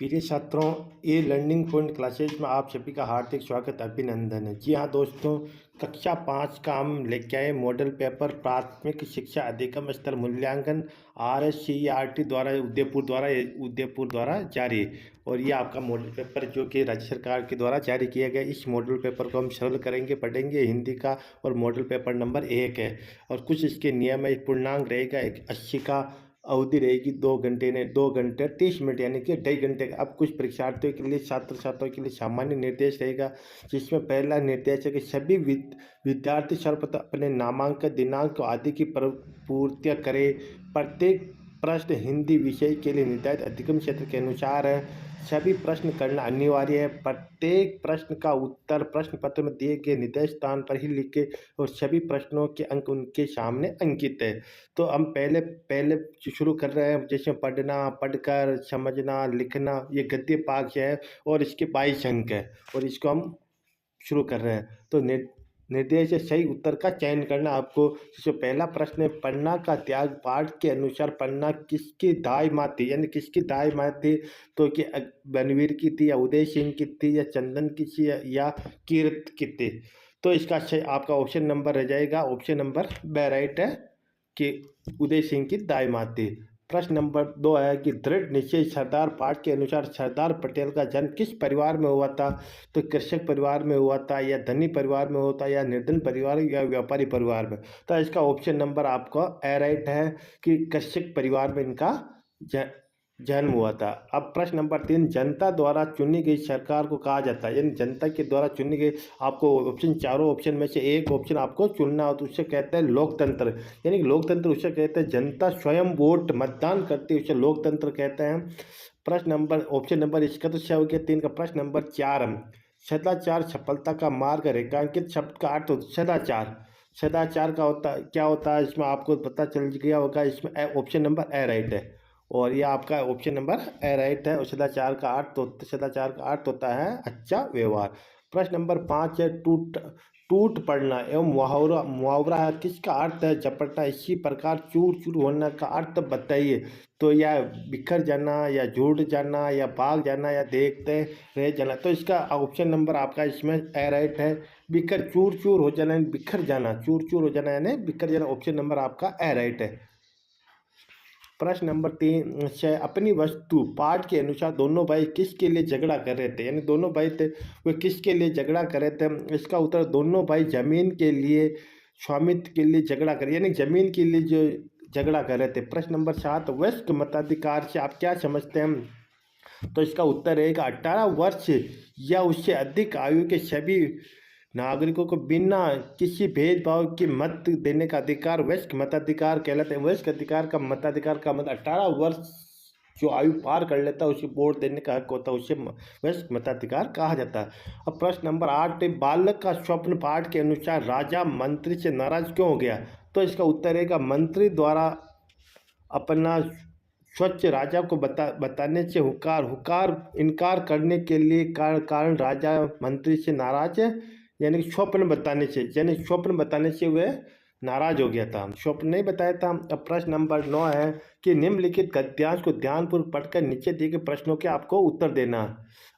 प्रिय छात्रों, ये लर्निंग पॉइंट क्लासेज में आप सभी का हार्दिक स्वागत अभिनंदन है। जी हाँ दोस्तों, कक्षा 5 का हम लेके आए मॉडल पेपर प्राथमिक शिक्षा अधिगम स्तर मूल्यांकन RSCERT द्वारा उदयपुर द्वारा जारी। और ये आपका मॉडल पेपर जो कि राज्य सरकार के द्वारा जारी किया गया। इस मॉडल पेपर को हम सरल करेंगे, पढ़ेंगे हिंदी का। और मॉडल पेपर नंबर 1 है और कुछ इसके नियम है। पूर्णांक रहेगा 80 का, अवधि रहेगी 2 घंटे ने 2 घंटे 30 मिनट यानी कि 2.5 घंटे का। अब कुछ परीक्षार्थियों के लिए छात्रों के लिए सामान्य निर्देश रहेगा, जिसमें पहला निर्देश है कि सभी विद्यार्थी सर्वप्रथम अपने नामांकन दिनांक आदि की पूर्तियाँ करें। प्रत्येक प्रश्न हिंदी विषय के लिए निर्धारित अधिगम क्षेत्र के अनुसार है। सभी प्रश्न करना अनिवार्य है। प्रत्येक प्रश्न का उत्तर प्रश्न पत्र में दिए गए निर्देश स्थान पर ही लिखे और सभी प्रश्नों के अंक उनके सामने अंकित है। तो हम पहले पहले शुरू कर रहे हैं, जैसे पढ़ना, पढ़कर समझना, लिखना। ये गद्य पाठ है और इसके 22 अंक है और इसको हम शुरू कर रहे हैं। तो निर्देश से सही उत्तर का चयन करना आपको। जैसे पहला प्रश्न है, पढ़ना का त्याग पाठ के अनुसार पढ़ना किसकी दाई माँ थी, यानी किसकी दाई माँ थी। तो कि बनवीर की थी या उदय सिंह की थी या चंदन की थी या कीर्त की थी। तो इसका आपका ऑप्शन नंबर रह जाएगा, ऑप्शन नंबर ब राइट है कि उदय सिंह की दाई माँ थी। प्रश्न नंबर 2 है कि दृढ़ निश्चय सरदार पाठ के अनुसार सरदार पटेल का जन्म किस परिवार में हुआ था। तो कृषक परिवार में हुआ था या धनी परिवार में होता या निर्धन परिवार या व्यापारी परिवार में। तो इसका ऑप्शन नंबर आपका ए राइट है कि कृषक परिवार में इनका जन्म हुआ था। अब प्रश्न नंबर 3, जनता द्वारा चुनी गई सरकार को कहा जाता है, यानी जनता के द्वारा चुनी गई। आपको ऑप्शन चारों ऑप्शन में से एक ऑप्शन आपको चुनना हो तो उससे कहते हैं लोकतंत्र, यानी लोकतंत्र उसे कहते हैं। जनता स्वयं वोट मतदान करती है, उसे लोकतंत्र कहते हैं। प्रश्न नंबर ऑप्शन नंबर इसका तो 6 हो गया। 3 का प्रश्न नंबर 4, सदाचार सफलता का मार्ग रेखांकित शब्द का अर्थ सदाचार। सदाचार का होता क्या होता है, इसमें आपको पता चल गया होगा। इसमें ऑप्शन नंबर ए राइट है और ये आपका ऑप्शन नंबर ए राइट है। और सदाचार का अर्थ होता है अच्छा व्यवहार। प्रश्न नंबर 5 है, टूट पड़ना एवं मुहावरा है किसका अर्थ है झपटना। इसी प्रकार चूर चूर होना का अर्थ बताइए। तो या बिखर जाना या जुड़ जाना या भाग जाना या देखते रह जाना। तो इसका ऑप्शन नंबर आपका इसमें ए राइट है। बिखर चूर चूर हो जाना, बिखर जाना, चूर चूर हो जाना यानी बिखर जाना। ऑप्शन नंबर आपका ए राइट है। प्रश्न नंबर 3 से अपनी वस्तु पाठ के अनुसार दोनों भाई किसके लिए झगड़ा कर रहे थे, यानी दोनों भाई थे वे किसके लिए झगड़ा कर रहे थे। इसका उत्तर दोनों भाई जमीन के लिए, स्वामित्व के लिए झगड़ा कर, यानी जमीन के लिए जो झगड़ा कर रहे थे। प्रश्न नंबर 7, वयस्क मताधिकार से आप क्या समझते हैं। तो इसका उत्तर रहेगा 18 वर्ष या उससे अधिक आयु के सभी नागरिकों को बिना किसी भेदभाव के मत देने का अधिकार वयस्क मताधिकार कहलाता है। वयस्क अधिकार का मताधिकार का मतलब 18 वर्ष जो आयु पार कर लेता है उसे वोट देने का हक होता है, उसे वयस्क मताधिकार कहा जाता है। अब प्रश्न नंबर 8, बालक का स्वप्न पाठ के अनुसार राजा मंत्री से नाराज क्यों हो गया। तो इसका उत्तर रहेगा मंत्री द्वारा अपना स्वच्छ राजा को बताने से इनकार करने के लिए कारण राजा मंत्री से नाराज है, यानी स्वप्न बताने से, यानी स्वप्न बताने से वह नाराज हो गया था, स्वप्न नहीं बताया था। अब प्रश्न नंबर 9 है कि निम्नलिखित गद्यांश को ध्यानपूर्वक पढ़कर नीचे दिए गए प्रश्नों के आपको उत्तर देना।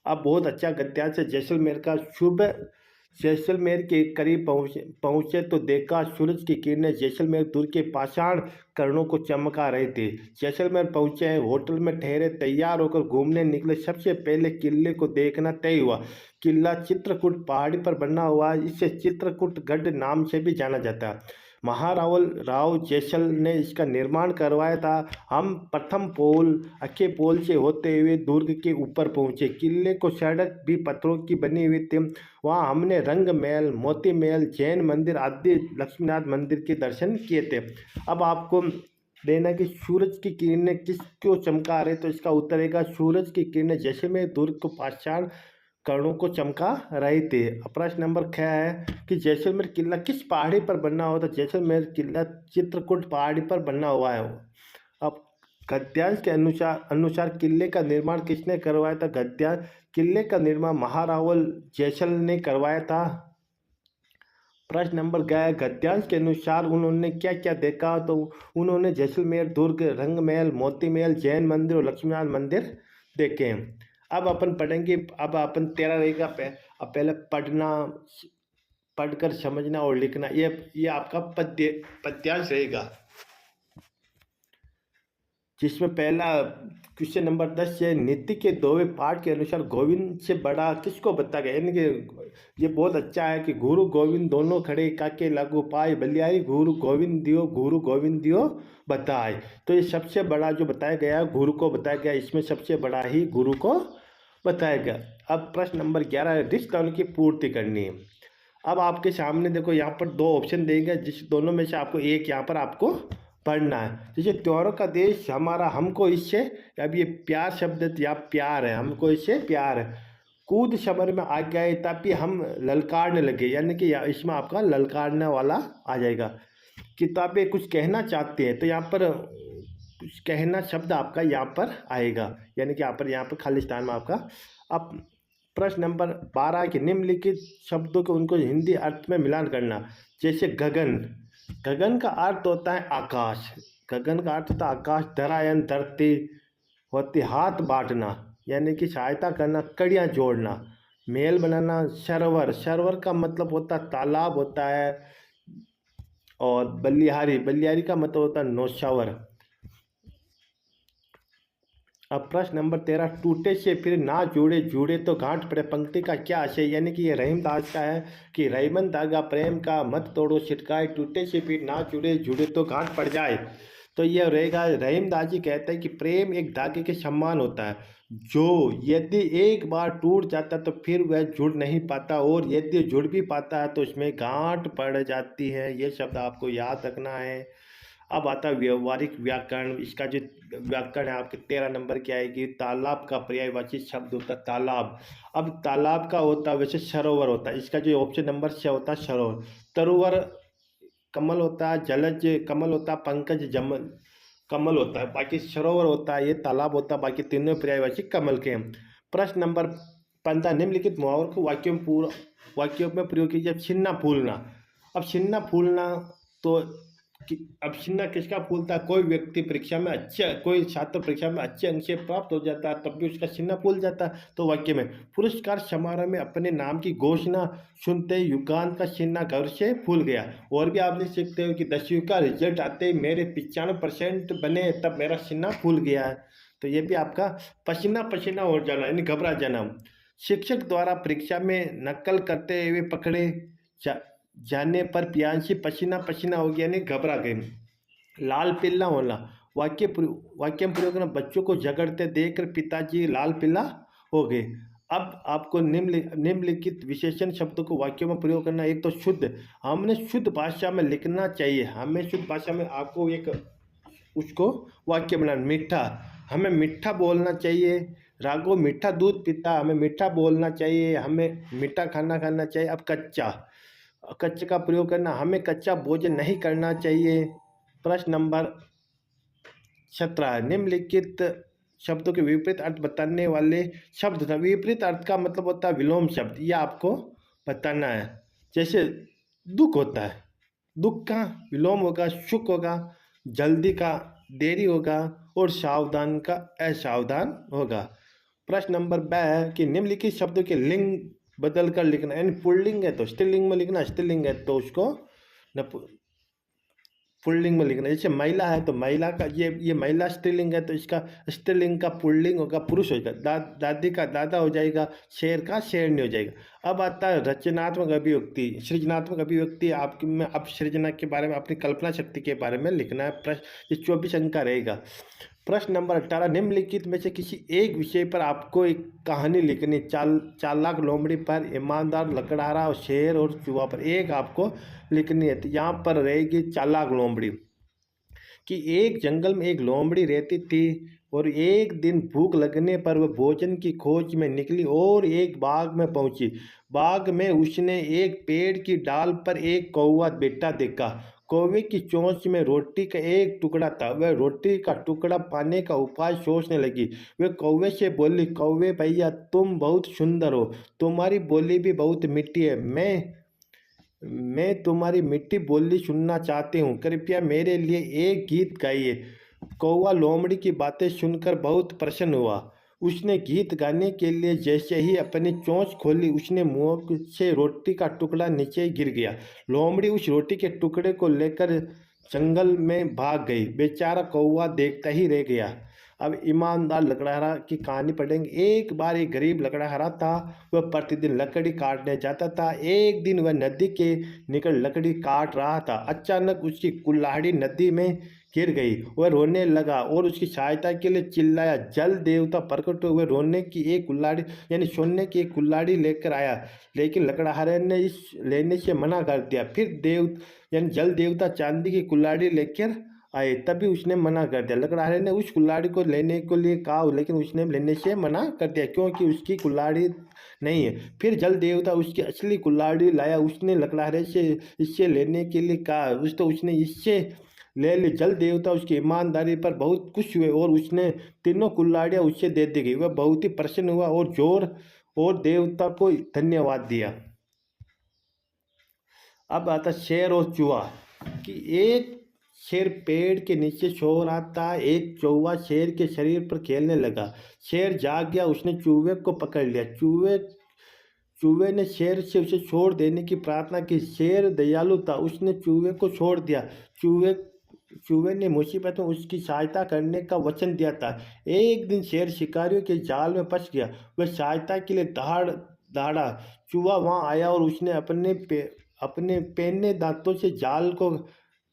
अब बहुत अच्छा गद्यांश है। जैसलमेर का शुभ जैसलमेर के करीब पहुँचे तो देखा सूरज की किरणें जैसलमेर दुर्ग के पाषाण कर्णों को चमका रहे थे। जैसलमेर पहुँचे, होटल में ठहरे, तैयार होकर घूमने निकले। सबसे पहले किले को देखना तय हुआ। किला चित्रकूट पहाड़ी पर बना हुआ है, इसे चित्रकूट गढ़ नाम से भी जाना जाता है। महारावल राव जैसल ने इसका निर्माण करवाया था। हम प्रथम पोल अखे पोल से होते हुए दुर्ग के ऊपर पहुंचे। किले को सड़क भी पत्थरों की बनी हुई थी। वहां हमने रंग महल, मोती महल, जैन मंदिर आदि लक्ष्मीनाथ मंदिर के दर्शन किए थे। अब आपको देना कि सूरज की किरणें किसको चमका रहे, तो इसका उत्तर रहेगा सूरज की किरणें जैसलमेर दुर्ग को पाषाण कर्णों को चमका रहे थे। प्रश्न नंबर 6 है कि जैसलमेर किला किस पहाड़ी पर बना हुआ था। जैसलमेर किला चित्रकूट पहाड़ी पर बना हुआ है। अब गद्यांश के अनुसार किले का निर्माण किसने करवाया था। किले का निर्माण महारावल जैसल ने करवाया था। प्रश्न नंबर गया गद्यांश के अनुसार उन्होंने क्या क्या देखा। तो उन्होंने जैसलमेर दुर्ग, रंग महल, मोती महल, जैन मंदिर और लक्ष्मीनाथ मंदिर देखे। अब अपन पढ़ेंगे, अब अपन 13 रहेगा अब पहले पढ़ना, पढ़कर समझना और लिखना, ये आपका पद्यांश रहेगा, जिसमें पहला क्वेश्चन नंबर 10 है, नीति के 2वें पाठ के अनुसार गोविंद से बड़ा किसको बता गया। यानी कि ये बहुत अच्छा है कि गुरु गोविंद दोनों खड़े काके लागू पाए बलियारी, गुरु गोविंद दियो बताए। तो ये सबसे बड़ा जो बताया गया गुरु को बताया गया, इसमें सबसे बड़ा ही गुरु को बताया गया। अब प्रश्न नंबर 11 रिश्तों की पूर्ति करनी है। अब आपके सामने देखो, यहाँ पर 2 ऑप्शन देंगे, जिस दोनों में से आपको एक यहाँ पर आपको पढ़ना है। जैसे त्योहारों का देश हमारा, हमको इससे, अब ये प्यार शब्द या प्यार है, हमको इससे प्यार है। कूद समर में आ गए ताकि हम ललकारने लगे, यानी कि इसमें आपका ललकारने वाला आ जाएगा। किताबें कुछ कहना चाहते हैं, तो यहाँ पर कुछ कहना शब्द आपका यहाँ पर आएगा, यानी कि यहाँ पर खालिस्तान में आपका। अब प्रश्न नंबर 12 के निम्नलिखित शब्दों को उनको हिंदी अर्थ में मिलान करना। जैसे गगन, गगन का अर्थ होता है आकाश, गगन का अर्थ होता है आकाश। धरायन, धरती होती, हाथ बांटना यानी कि सहायता करना, कड़ियाँ जोड़ना, मेल बनाना। सरोवर, सरोवर का मतलब होता है तालाब होता है। और बलिहारी, बलिहारी का मतलब होता है नौशावर। अब प्रश्न नंबर 13, टूटे से फिर ना जुड़े, जुड़े तो गांठ पड़े, पंक्ति का क्या आशय। यानी कि ये रहीमदास का है कि रहीमन धागा प्रेम का मत तोड़ो छिटकाए, टूटे से फिर ना जुड़े, जुड़े तो गांठ पड़ जाए। तो ये रहेगा, रहीमदास जी कहते हैं कि प्रेम एक धागे के समान होता है, जो यदि एक बार टूट जाता तो फिर वह जुड़ नहीं पाता, और यदि जुड़ भी पाता है तो उसमें गांठ पड़ जाती है। ये शब्द आपको याद रखना है। अब आता है व्यवहारिक व्याकरण। इसका जो व्याकरण है आपके 13 नंबर की आएगी। तालाब का पर्यायवाची शब्द होता है तालाब। अब तालाब का होता है वैसे सरोवर होता है, इसका जो ऑप्शन नंबर 6 होता है सरोवर। तरुवर कमल होता है, जलज कमल होता है, पंकज जमल कमल होता है, बाकी सरोवर होता है, ये तालाब होता है, बाकी तीनों पर्यायवाची कमल के हैं। प्रश्न नंबर 15, निम्नलिखित मुहावरों को वाक्यों में प्रयोग कीजिए। छिन्ना फूलना, अब छिन्ना फूलना तो अब छिन्ना किसका फूलता है। कोई व्यक्ति परीक्षा में अच्छे, कोई छात्र परीक्षा में अच्छे अंक से प्राप्त हो जाता है तब भी उसका छिन्ना फूल जाता है। तो वाक्य में, पुरस्कार समारोह में अपने नाम की घोषणा सुनते युगांत का छिन्ना घर से फूल गया। और भी आप लिख सकते हो कि 10वीं का रिजल्ट आते ही मेरे 95% बने तब मेरा छिन्ना फूल गया है। तो ये भी आपका पसीना पसीना हो जाना यानी घबरा जाना। शिक्षक द्वारा परीक्षा में नकल करते हुए पकड़े जाने पर प्रियांशी पसीना पसीना हो गया, यानी घबरा गई। लाल पीला होना, वाक्य में प्रयोग करना, बच्चों को झगड़ते देखकर पिताजी लाल पीला हो गए। अब आपको निम्नलिखित विशेषण शब्दों को वाक्यों में प्रयोग करना। एक तो शुद्ध, हमने शुद्ध भाषा में लिखना चाहिए, हमें शुद्ध भाषा में आपको एक उसको वाक्य बनाना। मीठा, हमें मीठा बोलना चाहिए। राघव मीठा दूध पीता, हमें मीठा बोलना चाहिए, हमें मीठा खाना खाना चाहिए। अब कच्चा, कच्चे का प्रयोग करना, हमें कच्चा भोजन नहीं करना चाहिए। प्रश्न नंबर 17, निम्नलिखित शब्दों के विपरीत अर्थ बताने वाले शब्द था। विपरीत अर्थ का मतलब होता है विलोम शब्द, यह आपको बताना है। जैसे दुख होता है, दुख का विलोम होगा सुख होगा, जल्दी का देरी होगा, और सावधान का असावधान होगा। प्रश्न नंबर 12 है कि निम्नलिखित शब्दों के लिंग बदल कर लिखना, यानी पुल्लिंग है तो स्त्रीलिंग में लिखना, स्त्रीलिंग है तो उसको पुल्लिंग में लिखना। जैसे महिला है तो महिला का ये महिला स्त्रीलिंग है तो इसका स्त्रीलिंग का पुल्लिंग होगा पुरुष हो जाएगा। दादी का दादा हो जाएगा, शेर का शेरनी हो जाएगा। अब आता है रचनात्मक अभिव्यक्ति, सृजनात्मक अभिव्यक्ति। आपकी में अब सृजना के बारे में, अपनी कल्पना शक्ति के बारे में लिखना है। प्रश्न 24 अंक का रहेगा। प्रश्न नंबर 18, निम्नलिखित में से किसी एक विषय पर आपको एक कहानी लिखनी। चालाक लोमड़ी पर, ईमानदार लकड़हारा और शेर और चूहा पर एक आपको लिखनी है। तो यहाँ पर रहेगी चालाक लोमड़ी। कि एक जंगल में एक लोमड़ी रहती थी, और एक दिन भूख लगने पर वह भोजन की खोज में निकली और एक बाग में पहुंची। बाग में उसने एक पेड़ की डाल पर एक कौवा बैठा देखा। कौवे की चोंच में रोटी का एक टुकड़ा था। वह रोटी का टुकड़ा पाने का उपाय सोचने लगी। वह कौवे से बोली, कौवे भैया तुम बहुत सुंदर हो, तुम्हारी बोली भी बहुत मीठी है। मैं तुम्हारी मीठी बोली सुनना चाहती हूँ, कृपया मेरे लिए एक गीत गाइए। कौवा लोमड़ी की बातें सुनकर बहुत प्रसन्न हुआ। उसने गीत गाने के लिए जैसे ही अपनी चोंच खोली, उसने मुंह से रोटी का टुकड़ा नीचे गिर गया। लोमड़ी उस रोटी के टुकड़े को लेकर जंगल में भाग गई। बेचारा कौवा देखता ही रह गया। अब ईमानदार लकड़हारा की कहानी पढ़ेंगे। एक बार एक गरीब लकड़हारा था। वह प्रतिदिन लकड़ी काटने जाता था। एक दिन वह नदी के निकट लकड़ी काट रहा था। अचानक उसकी कुल्हाड़ी नदी में गिर गई। वह रोने लगा और उसकी सहायता के लिए चिल्लाया। जल देवता प्रकट हुए। रोने की एक कुल्हाड़ी यानी सोने की एक कुल्हाड़ी लेकर आया, लेकिन लकड़हारे ने इस लेने से मना कर दिया। फिर यानी जल देवता चांदी की कुल्हाड़ी लेकर आए, तभी उसने मना कर दिया। लकड़हारे ने उस कुल्हाड़ी को लेने के लिए कहा, लेकिन उसने लेने से मना कर दिया क्योंकि उसकी कुल्हाड़ी नहीं है। फिर जल देवता उसकी असली कुल्हाड़ी लाया। उसने लकड़हारे से इससे लेने के लिए कहा। उसने इससे ले ली। जल देवता उसकी ईमानदारी पर बहुत खुश हुए और उसने तीनों कुल्हाड़ियाँ उससे दे दी गई। वह बहुत ही प्रसन्न हुआ और देवता को धन्यवाद दिया। अब आता शेर और चूहा कि एक शेर पेड़ के नीचे सो रहा था। एक चौवा शेर के शरीर पर खेलने लगा। शेर जाग गया। उसने चूहे को पकड़ लिया। चूहे ने शेर से उसे छोड़ देने की प्रार्थना की। शेर दयालु था, उसने चूहे को छोड़ दिया। चूहे ने मुसीबत में उसकी सहायता करने का वचन दिया था। एक दिन शेर शिकारियों के जाल में फंस गया। वह सहायता के लिए दहाड़ा। चूहा वहां आया और उसने अपने पेने दांतों से जाल को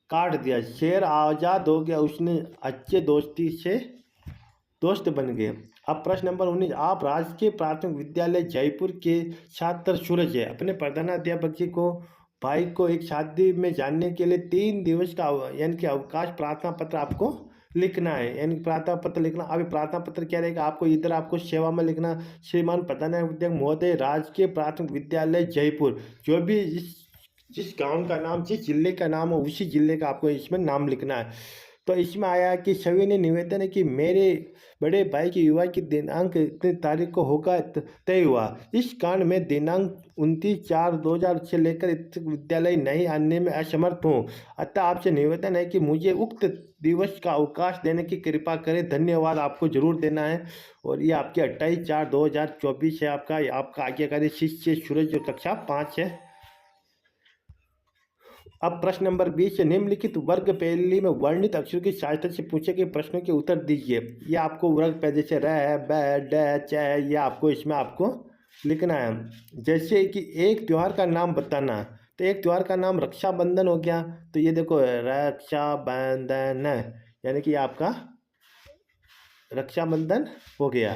काट दिया। शेर आज़ाद हो गया। उसने अच्छे दोस्त बन गए। अब प्रश्न नंबर 19। आप राजकीय प्राथमिक विद्यालय जयपुर के छात्र सूरज है। अपने प्रधानाध्यापक जी को भाई को एक शादी में जाने के लिए 3 दिवस का यानी कि अवकाश प्रार्थना पत्र आपको लिखना है। यानी प्रार्थना पत्र लिखना। अभी प्रार्थना पत्र क्या रहेगा, आपको इधर आपको सेवा में लिखना, श्रीमान प्रधानाध्यापक महोदय राजकीय प्राथमिक विद्यालय जयपुर। जो भी जिस गांव का नाम, जिस जिले का नाम हो, उसी जिले का आपको इसमें नाम लिखना है। तो इसमें आया कि सभी ने निवेदन है कि मेरे बड़े भाई की विवाह की दिनांक इतनी तारीख को होगा तय हुआ। इस कारण मैं दिनांक 29/4/2000 से लेकर इस विद्यालय नहीं आने में असमर्थ हूँ। अतः आपसे निवेदन है कि मुझे उक्त दिवस का अवकाश देने की कृपा करें। धन्यवाद आपको जरूर देना है। और ये आपके 28/4/2024 है। आपका आज्ञाकारी शिष्य सूरज, जो कक्षा 5 है। अब प्रश्न नंबर 20 है। निम्नलिखित वर्ग पहली में वर्णित अक्षरों की सहायता से पूछे गए प्रश्नों के उत्तर दीजिए। ये आपको वर्ग पे जैसे र, ब, ड, च, ये आपको इसमें आपको लिखना है। जैसे कि एक त्यौहार का नाम बताना, तो एक त्यौहार का नाम रक्षाबंधन हो गया। तो ये देखो रक्षाबंधन, यानी कि आपका रक्षाबंधन हो गया।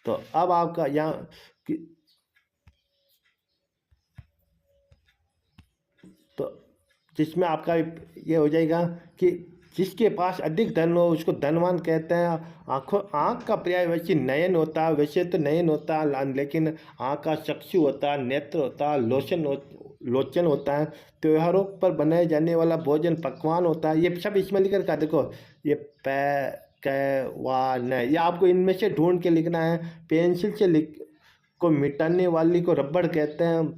तो अब आपका यहाँ तो जिसमें आपका ये हो जाएगा कि जिसके पास अधिक धन हो उसको धनवान कहते हैं। आँख का पर्याय वैसे नयन होता है। वैसे तो नयन होता है, लेकिन आँख का चक्षु होता है, नेत्र होता है, लोचन होता है। त्योहारों पर बनाए जाने वाला भोजन पकवान होता है। ये सब इसमें लिख रखा, देखो ये पैकवान है। ये आपको इनमें से ढूंढ के लिखना है। पेंसिल से को मिटाने वाली को रबड़ कहते हैं।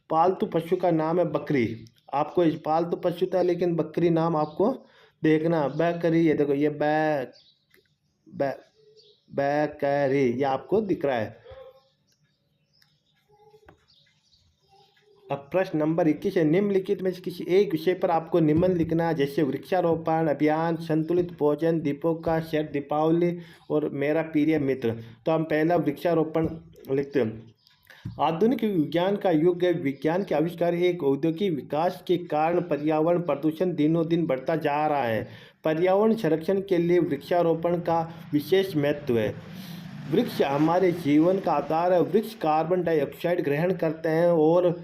पालतू पशु का नाम है बकरी। आपको इस पालतू पशु था, लेकिन बकरी नाम आपको देखना। बकरी, ये देखो ये बैकरी, ये आपको दिख रहा है। अब प्रश्न नंबर 21 है। निम्नलिखित में से किसी एक विषय पर आपको निबंध लिखना है। जैसे वृक्षारोपण अभियान, संतुलित भोजन, दीपों का सेट, दीपावली और मेरा प्रिय मित्र। तो हम पहला वृक्षारोपण लिखते हैं। आधुनिक विज्ञान का युग है। विज्ञान के आविष्कार एक औद्योगिक विकास के कारण पर्यावरण प्रदूषण दिनों दिन बढ़ता जा रहा है। पर्यावरण संरक्षण के लिए वृक्षारोपण का विशेष महत्व है। वृक्ष हमारे जीवन का आधार है। वृक्ष कार्बन डाइऑक्साइड ग्रहण करते हैं और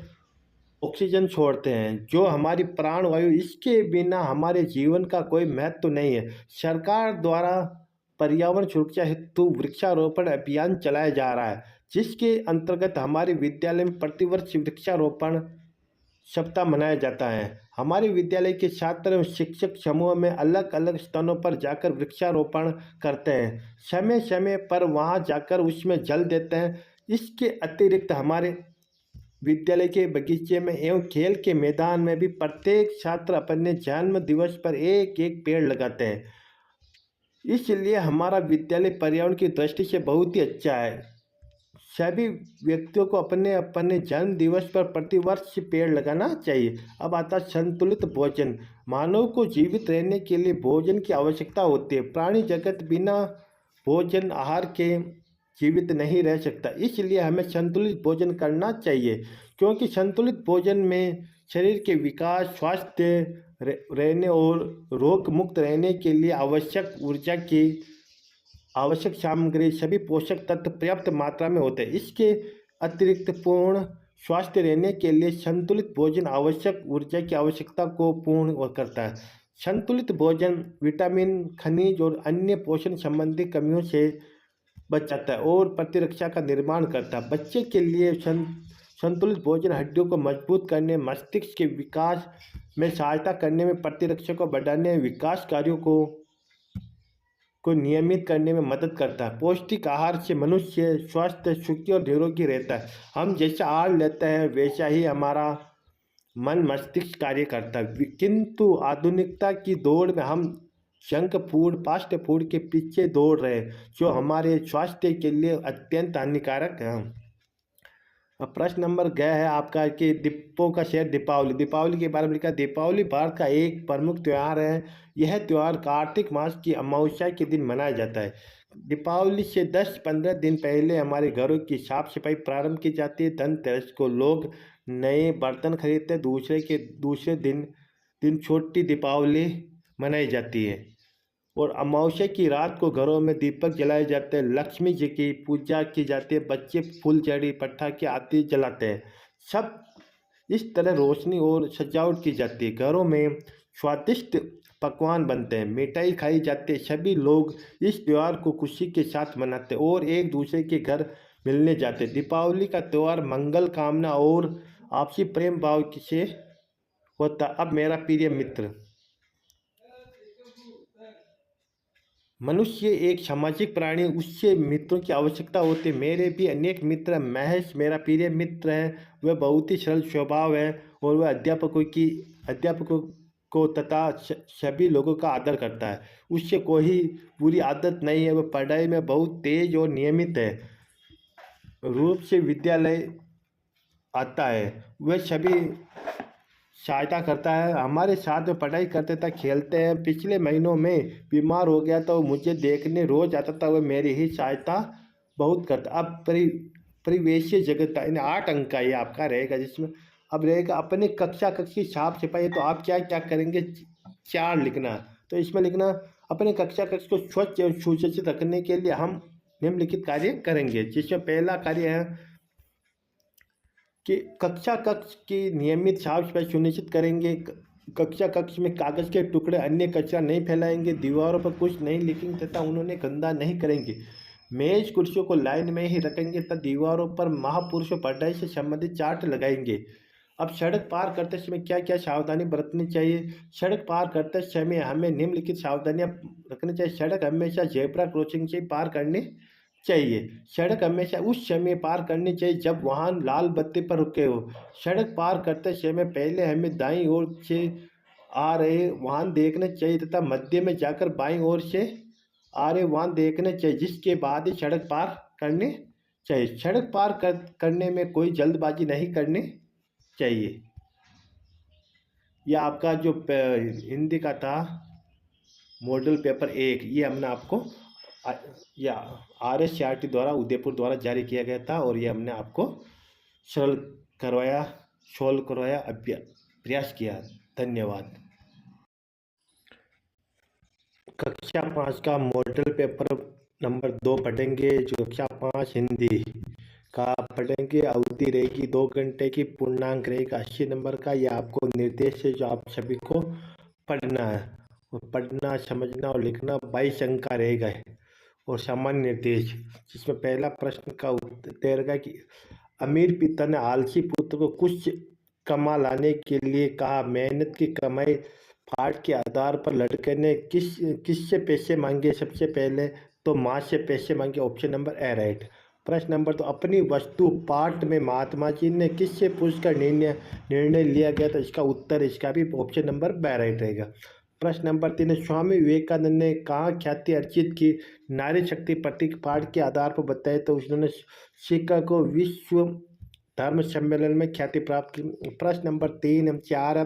ऑक्सीजन छोड़ते हैं, जो हमारी प्राणवायु। इसके बिना हमारे जीवन का कोई महत्व नहीं है। सरकार द्वारा पर्यावरण सुरक्षा हेतु वृक्षारोपण अभियान चलाया जा रहा है, जिसके अंतर्गत हमारे विद्यालय में प्रतिवर्ष वृक्षारोपण सप्ताह मनाया जाता है। हमारे विद्यालय के छात्र एवं शिक्षक समूह में अलग अलग स्थानों पर जाकर वृक्षारोपण करते हैं। समय समय पर वहां जाकर उसमें जल देते हैं। इसके अतिरिक्त हमारे विद्यालय के बगीचे में एवं खेल के मैदान में भी प्रत्येक छात्र अपने जन्म दिवस पर एक एक पेड़ लगाते हैं। इसलिए हमारा विद्यालय पर्यावरण की दृष्टि से बहुत ही अच्छा है। सभी व्यक्तियों को अपने अपने जन्म दिवस पर प्रतिवर्ष पेड़ लगाना चाहिए। अब आता है संतुलित भोजन। मानव को जीवित रहने के लिए भोजन की आवश्यकता होती है। प्राणी जगत बिना भोजन आहार के जीवित नहीं रह सकता। इसलिए हमें संतुलित भोजन करना चाहिए, क्योंकि संतुलित भोजन में शरीर के विकास, स्वास्थ्य रहने और रोग मुक्त रहने के लिए आवश्यक ऊर्जा की आवश्यक सामग्री, सभी पोषक तत्व पर्याप्त मात्रा में होते हैं। इसके अतिरिक्त पूर्ण स्वास्थ्य रहने के लिए संतुलित भोजन आवश्यक ऊर्जा की आवश्यकता को पूर्ण करता है। संतुलित भोजन विटामिन, खनिज और अन्य पोषण संबंधी कमियों से बचाता है और प्रतिरक्षा का निर्माण करता है। बच्चे के लिए संतुलित भोजन हड्डियों को मजबूत करने, मस्तिष्क के विकास में सहायता करने में, प्रतिरक्षा को बढ़ाने, विकास कार्यों को नियमित करने में मदद करता है। पौष्टिक आहार से मनुष्य स्वस्थ, सुखी और निरोगी रहता है। हम जैसा आहार लेते हैं वैसा ही हमारा मन मस्तिष्क कार्य करता है। किंतु आधुनिकता की दौड़ में हम जंक फूड, फास्ट फूड के पीछे दौड़ रहे हैं, जो हमारे स्वास्थ्य के लिए अत्यंत हानिकारक है। अब प्रश्न नंबर गया है आपका कि दीपों का शहर दीपावली। दीपावली के बारे में लिखा, दीपावली भारत का एक प्रमुख त्यौहार है। यह त्यौहार कार्तिक मास की अमावस्या के दिन मनाया जाता है। दीपावली से 10-15 दिन पहले हमारे घरों की साफ सफाई प्रारंभ की जाती है। धनतेरस को लोग नए बर्तन खरीदते हैं। दूसरे दिन छोटी दीपावली मनाई जाती है और अमावस्या की रात को घरों में दीपक जलाए जाते हैं। लक्ष्मी जी की पूजा की जाती है। बच्चे फुलझड़ी, पटाखे आदि जलाते हैं। सब इस तरह रोशनी और सजावट की जाती है। घरों में स्वादिष्ट पकवान बनते हैं, मिठाई खाई जाती है। सभी लोग इस त्यौहार को खुशी के साथ मनाते हैं और एक दूसरे के घर मिलने जाते हैं। दीपावली का त्यौहार मंगल कामना और आपसी प्रेम भाव से होता। अब मेरा प्रिय मित्र। मनुष्य एक सामाजिक प्राणी, उससे मित्रों की आवश्यकता होती है। मेरे भी अनेक मित्र। महेश मेरा प्रिय मित्र है। वह बहुत ही सरल स्वभाव है और वह अध्यापकों को तथा सभी लोगों का आदर करता है। उससे कोई बुरी आदत नहीं है। वह पढ़ाई में बहुत तेज और नियमित है रूप से विद्यालय आता है। वह सभी सहायता करता है, हमारे साथ में पढ़ाई करते था, खेलते हैं। पिछले महीनों में बीमार हो गया तो मुझे देखने रोज आता था। वह मेरी ही सहायता बहुत करता। अब परिवेशीय जगत 8 अंक का ये आपका रहेगा, जिसमें अब रहेगा अपने कक्षा की साफ सफाई। तो आप क्या क्या करेंगे, 4 लिखना। तो इसमें लिखना, अपने कक्षा कक्ष को स्वच्छ एवं सुसज्जित रखने के लिए हम निम्नलिखित कार्य करेंगे। जिसमें पहला कार्य है कि कक्षा कक्ष की नियमित साफ सफाई सुनिश्चित करेंगे। कक्षा कक्ष में कागज के टुकड़े, अन्य कचरा नहीं फैलाएंगे। दीवारों पर कुछ नहीं लिखेंगे तथा उन्होंने गंदा नहीं करेंगे। मेज कुर्सियों को लाइन में ही रखेंगे तथा दीवारों पर महापुरुषों पढ़ाई से संबंधित चार्ट लगाएंगे। अब सड़क पार करते समय क्या क्या सावधानी बरतनी चाहिए। सड़क पार करते समय हमें निम्नलिखित सावधानियां रखनी चाहिए। सड़क हमेशा जेब्रा क्रॉसिंग से पार करनी चाहिए। सड़क हमेशा उस समय पार करनी चाहिए जब वाहन लाल बत्ती पर रुके हो। सड़क पार करते समय पहले हमें दाईं ओर से आ रहे वाहन देखने चाहिए तथा मध्य में जाकर बाईं ओर से आ रहे वाहन देखने चाहिए। जिसके बाद ही सड़क पार करनी चाहिए। सड़क पार करने में कोई जल्दबाजी नहीं करनी चाहिए। यह आपका जो हिंदी का था मॉडल पेपर 1, ये हमने आपको या RSCRT द्वारा उदयपुर द्वारा जारी किया गया था और ये हमने आपको सरल करवाया, सोल्व करवाया, प्रयास किया। धन्यवाद। कक्षा 5 का मॉडल पेपर नंबर 2 पढ़ेंगे। जो कक्षा 5 हिंदी का पढ़ेंगे। अवधि रहेगी 2 घंटे की। पूर्णांक रहेगा 80 नंबर का। यह आपको निर्देश है जो आप सभी को पढ़ना है और पढ़ना, समझना और लिखना 22 अंक का रहेगा। और सामान्य निर्देश, जिसमें पहला प्रश्न का उत्तर रहेगा कि अमीर पिता ने आलसी पुत्र को कुछ कमा लाने के लिए कहा। मेहनत की कमाई फाट के आधार पर लड़के ने किससे पैसे मांगे। सबसे पहले तो माँ से पैसे मांगे। Option number A right. प्रश्न नंबर 2, अपनी वस्तु पाठ में महात्मा जी ने किससे पूछकर निर्णय लिया गया था। इसका उत्तर इसका भी ऑप्शन नंबर बी राइट रहेगा। प्रश्न नंबर 3 है, स्वामी विवेकानंद ने कहाँ ख्याति अर्जित की? नारी शक्ति प्रतीक पाठ के आधार पर बताए तो उन्होंने शिकागो विश्व धर्म सम्मेलन में ख्याति प्राप्त की। प्रश्न नंबर 4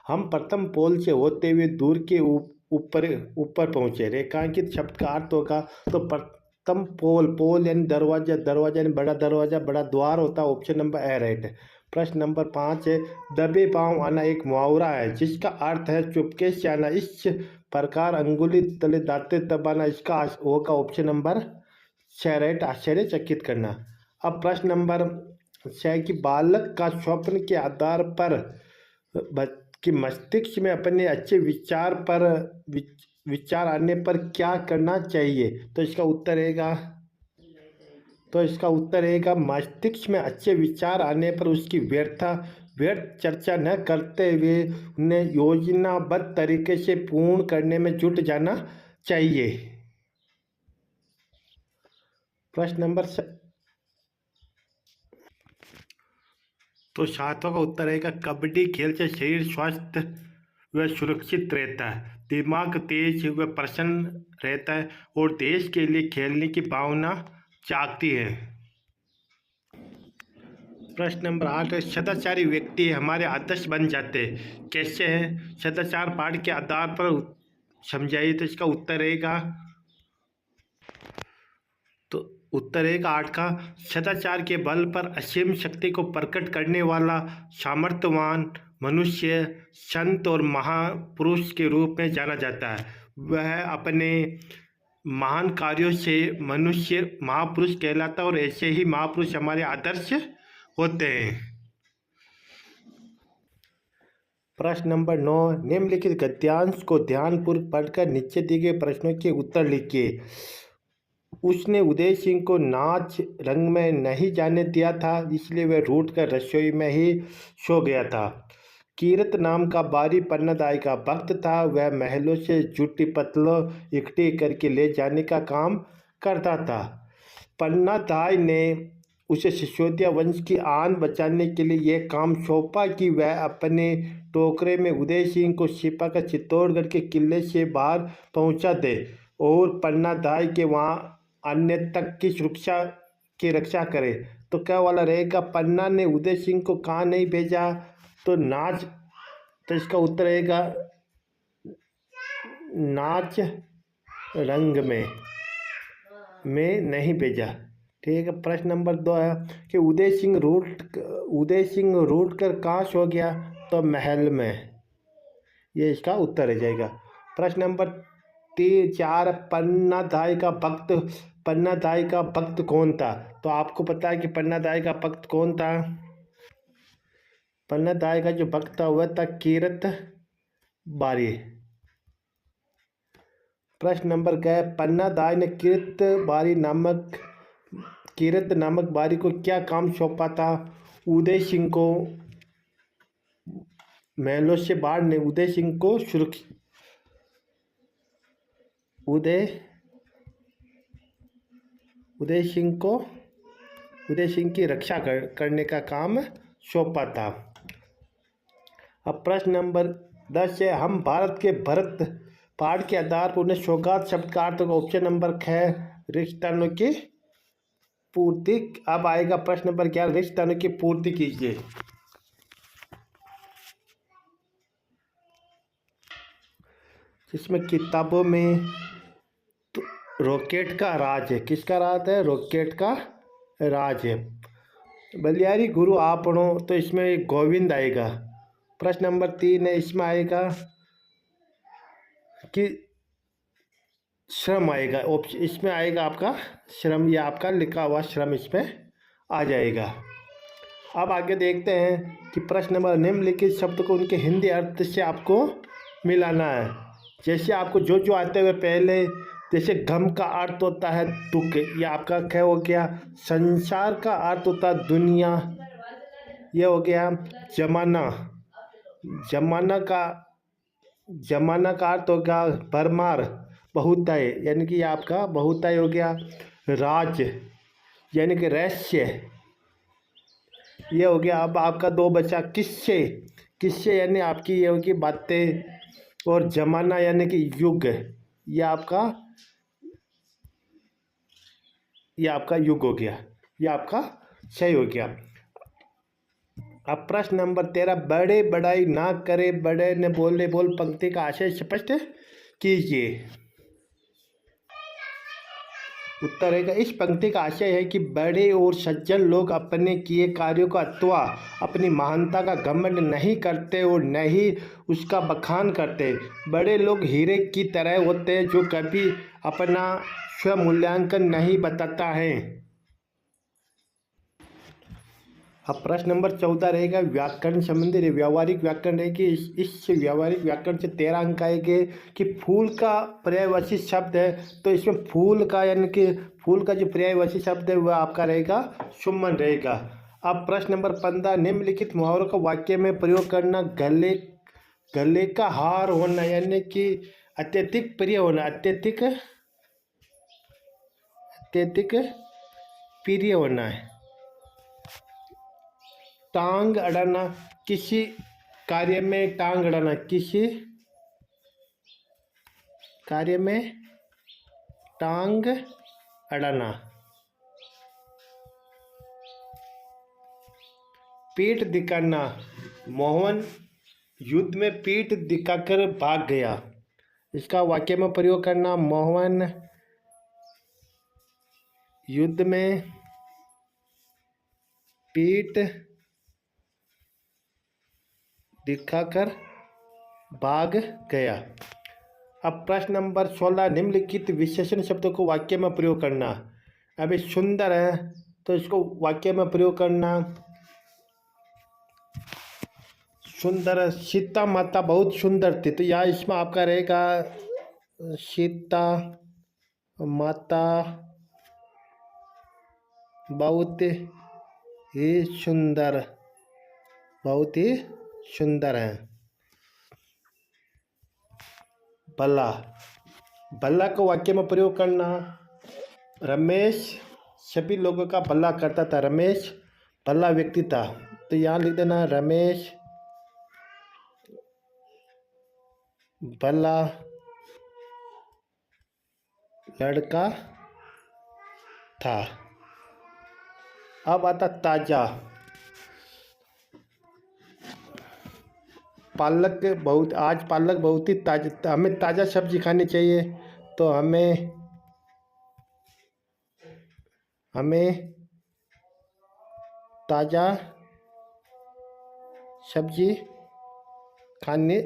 हम प्रथम पोल से होते हुए दूर के ऊपर ऊपर पहुँचे। रेखांकित शब्द का अर्थ होगा तो प्रथम पोल यानी दरवाजा, दरवाजा यानी बड़ा दरवाजा, बड़ा द्वार होता है। ऑप्शन नंबर ए राइट है। प्रश्न नंबर 5 है, दबे पांव आना एक मुहावरा है जिसका अर्थ है चुपके से आना। इस प्रकार अंगुली तले दांते दबाना, इसका होगा ऑप्शन नंबर 6 राइट, आश्चर्यचकित करना। अब प्रश्न नंबर 6 कि बालक का स्वप्न के आधार पर कि मस्तिष्क में अपने अच्छे विचार आने पर क्या करना चाहिए? तो इसका उत्तर रहेगा मस्तिष्क में अच्छे विचार आने पर उसकी व्यर्थ चर्चा न करते हुए उन्हें योजनाबद्ध तरीके से पूर्ण करने में जुट जाना चाहिए। प्रश्न नंबर तो 7वां का उत्तर रहेगा कबड्डी खेल से शरीर स्वस्थ व सुरक्षित रहता है, दिमाग तेज व प्रसन्न रहता है और देश के लिए खेलने की भावना जागती है। प्रश्न नंबर 8 है, सदाचारी व्यक्ति हमारे आदर्श बन जाते कैसे हैं? सदाचार पाठ के आधार पर समझाइए। तो इसका उत्तर रहेगा 8 का सदाचार के बल पर असीम शक्ति को प्रकट करने वाला सामर्थ्यवान मनुष्य संत और महापुरुष के रूप में जाना जाता है। वह अपने महान कार्यों से मनुष्य महापुरुष कहलाता है और ऐसे ही महापुरुष हमारे आदर्श होते हैं। प्रश्न नंबर 9, निम्नलिखित गद्यांश को ध्यानपूर्वक पढ़कर नीचे दिए गए प्रश्नों के उत्तर लिखिए। उसने उदय सिंह को नाच रंग में नहीं जाने दिया था, इसलिए वह रूठकर रसोई में ही सो गया था। कीरत नाम का बारी पन्नादाई का भक्त था, वह महलों से जूटी पत्तलों इकट्ठी करके ले जाने का काम करता था। पन्नादाई ने उसे सिसोदिया वंश की आन बचाने के लिए यह काम सौंपा कि वह अपने टोकरे में उदय सिंह को छिपाकर चित्तौड़गढ़ के किले से बाहर पहुंचा दे और पन्नादाई के वहाँ अन्य तक की रक्षा करे। तो क्या वाला रहेगा? पन्ना ने उदय सिंह को कहाँ नहीं भेजा? तो इसका उत्तर रहेगा नाच रंग में नहीं भेजा। ठीक है। प्रश्न नंबर 2 है कि उदय सिंह रूठ कर कहाँ सो गया? तो महल में। ये इसका उत्तर रह जाएगा। प्रश्न नंबर 4 पन्नादाई का भक्त कौन था? तो आपको पता है कि पन्नादाई का भक्त कौन था? पन्नादाई का जो भक्त था वह था कीरत बारी। प्रश्न नंबर 1, पन्नादाई ने कीरत नामक बारी को क्या काम सौंपा था? उदय सिंह को महलों से बाहर ने उदय सिंह की रक्षा करने का काम सौंपा था। अब प्रश्न नंबर 10 है, हम भारत के भरत पाठ के आधार पर उन्हें सौगात शब्द का अर्थ होगा। ऑप्शन नंबर 6 रिश्तानों की पूर्ति। अब आएगा प्रश्न नंबर 11, रिश्तानों की पूर्ति कीजिए। इसमें किताबों में तो रॉकेट का राज है। किसका राज है? रॉकेट का राज है। बलियारी गुरु आपनो, तो इसमें गोविंद आएगा। प्रश्न नंबर 3 है, इसमें आएगा कि श्रम आएगा। इसमें आएगा आपका श्रम, या आपका लिखा हुआ श्रम इसमें आ जाएगा। अब आगे देखते हैं कि प्रश्न नंबर, निम्नलिखित शब्द को उनके हिंदी अर्थ से आपको मिलाना है। जैसे आपको जो आते हुए पहले, जैसे गम का अर्थ होता है दुख, या आपका क्या हो गया? संसार का अर्थ होता है दुनिया, यह हो गया जमाना। जमाना का अर्थ हो गया भरमार, बहुताय, यानी कि आपका बहुताय हो गया। राज यानी कि रहस्य, ये हो गया। अब आपका 2 बचा किस्से यानी आपकी ये होगी बातें, और जमाना यानी कि युग, ये आपका युग हो गया, ये आपका सही हो गया। अब प्रश्न नंबर 13, बड़े बड़ाई ना करे बड़े ने बोले बोल पंक्ति का आशय स्पष्ट कीजिए। उत्तर रहेगा, इस पंक्ति का आशय है कि बड़े और सज्जन लोग अपने किए कार्यों का अथवा अपनी महानता का घमंड नहीं करते और न ही उसका बखान करते। बड़े लोग हीरे की तरह होते हैं जो कभी अपना स्वमूल्यांकन नहीं बताता है। अब प्रश्न नंबर 14 रहेगा, व्याकरण संबंधी व्यवहारिक व्याकरण रहेगी। इस व्यावहारिक व्याकरण से 13 अंक आएंगे कि फूल का पर्यायवाची शब्द है, तो इसमें फूल का यानी कि फूल का जो पर्यायवाची शब्द है वह आपका रहेगा सुमन रहेगा। अब प्रश्न नंबर 15, निम्नलिखित मुहावरों का वाक्य में प्रयोग करना। गले का हार होना यानी कि अत्यधिक प्रिय होना, अत्यधिक प्रिय होना है। टांग अड़ाना, किसी कार्य में टांग अड़ाना, किसी कार्य में टांग अड़ाना। पीठ दिखाना, मोहन युद्ध में पीठ दिखाकर भाग गया। इसका वाक्य में प्रयोग करना, मोहन युद्ध में पीठ दिखाकर भाग गया। अब प्रश्न नंबर 16, निम्नलिखित विशेषण शब्दों को वाक्य में प्रयोग करना। अभी सुंदर है तो इसको वाक्य में प्रयोग करना। सुंदर, सीता माता बहुत सुंदर थी, तो यहाँ इसमें आपका रहेगा सीता माता बहुत ही सुंदर, बहुत ही सुंदर है। भला, भला को वाक्य में प्रयोग करना। रमेश सभी लोगों का भला करता था, रमेश भला व्यक्ति था, तो यहाँ लिख देना रमेश भला लड़का था। अब आता ताजा, पालक बहुत, आज पालक बहुत ही ताजा, हमें ताज़ा सब्जी खानी चाहिए, तो हमें ताज़ा सब्जी खानी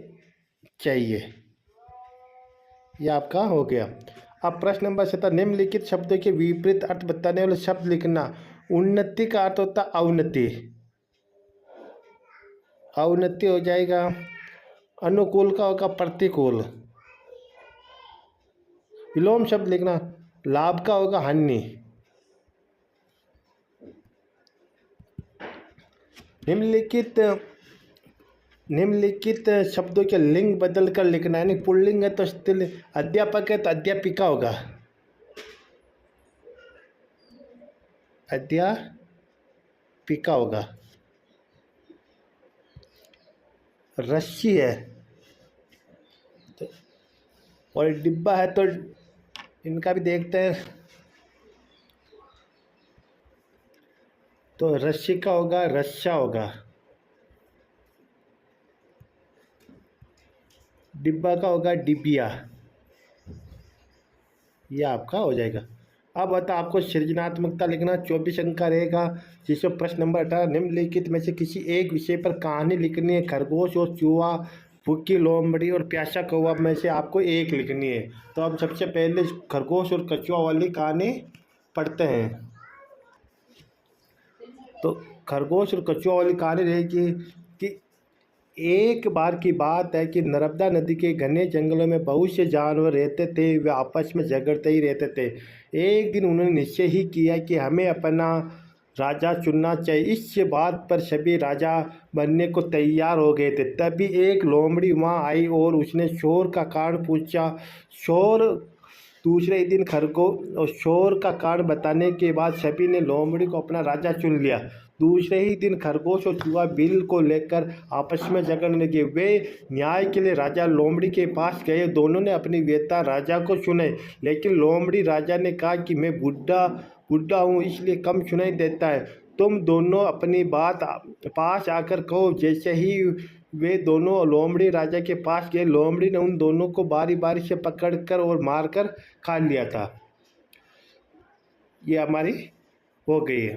चाहिए। यह आपका हो गया। अब प्रश्न नंबर 17, निम्नलिखित शब्दों के विपरीत अर्थ बताने वाले शब्द लिखना। उन्नति का अर्थ होता अवनति, अवनति हो जाएगा। अनुकूल का होगा प्रतिकूल। विलोम शब्द लिखना, लाभ का होगा हानि। निम्नलिखित शब्दों के लिंग बदल कर लिखना, यानी पुल्लिंग है तो स्त्रीलिंग, अध्यापक है तो अध्यापिका होगा, अध्यापिका होगा। रस्सी है और डिब्बा है तो इनका भी देखते हैं, तो रस्सी का होगा रस्सा होगा, डिब्बा का होगा डिबिया। यह आपका हो जाएगा। अब बता आपको सृजनात्मकता लिखना, 24 अंक का रहेगा, जिसमें प्रश्न नंबर 18, निम्नलिखित में से किसी एक विषय पर कहानी लिखनी है। खरगोश और चूहा, भूखी लोमड़ी और प्यासा कौवा में से आपको एक लिखनी है। तो अब सबसे पहले खरगोश और कछुआ वाली कहानी पढ़ते हैं। तो खरगोश और कछुआ वाली कहानी रहेगी कि एक बार की बात है कि नर्मदा नदी के घने जंगलों में बहुत से जानवर रहते थे, वे आपस में झगड़ते ही रहते थे। एक दिन उन्होंने निश्चय ही किया कि हमें अपना राजा चुनना चाहिए। इस बात पर सभी राजा बनने को तैयार हो गए थे। तभी एक लोमड़ी वहां आई और उसने शोर का कारण पूछा। शोर दूसरे दिन खरगोश और शोर का कारण बताने के बाद सभी ने लोमड़ी को अपना राजा चुन लिया। दूसरे ही दिन खरगोश और चूहा बिल को लेकर आपस में झगड़ने लगे। वे न्याय के लिए राजा लोमड़ी के पास गए। दोनों ने अपनी व्यथा राजा को सुनाई, लेकिन लोमड़ी राजा ने कहा कि मैं बूढ़ा बूढ़ा हूँ, इसलिए कम सुनाई देता है। तुम दोनों अपनी बात पास आकर कहो। जैसे ही वे दोनों लोमड़ी राजा के पास गए, लोमड़ी ने उन दोनों को बारी बारी से पकड़कर और मारकर खा लिया था। ये हमारी हो गई है।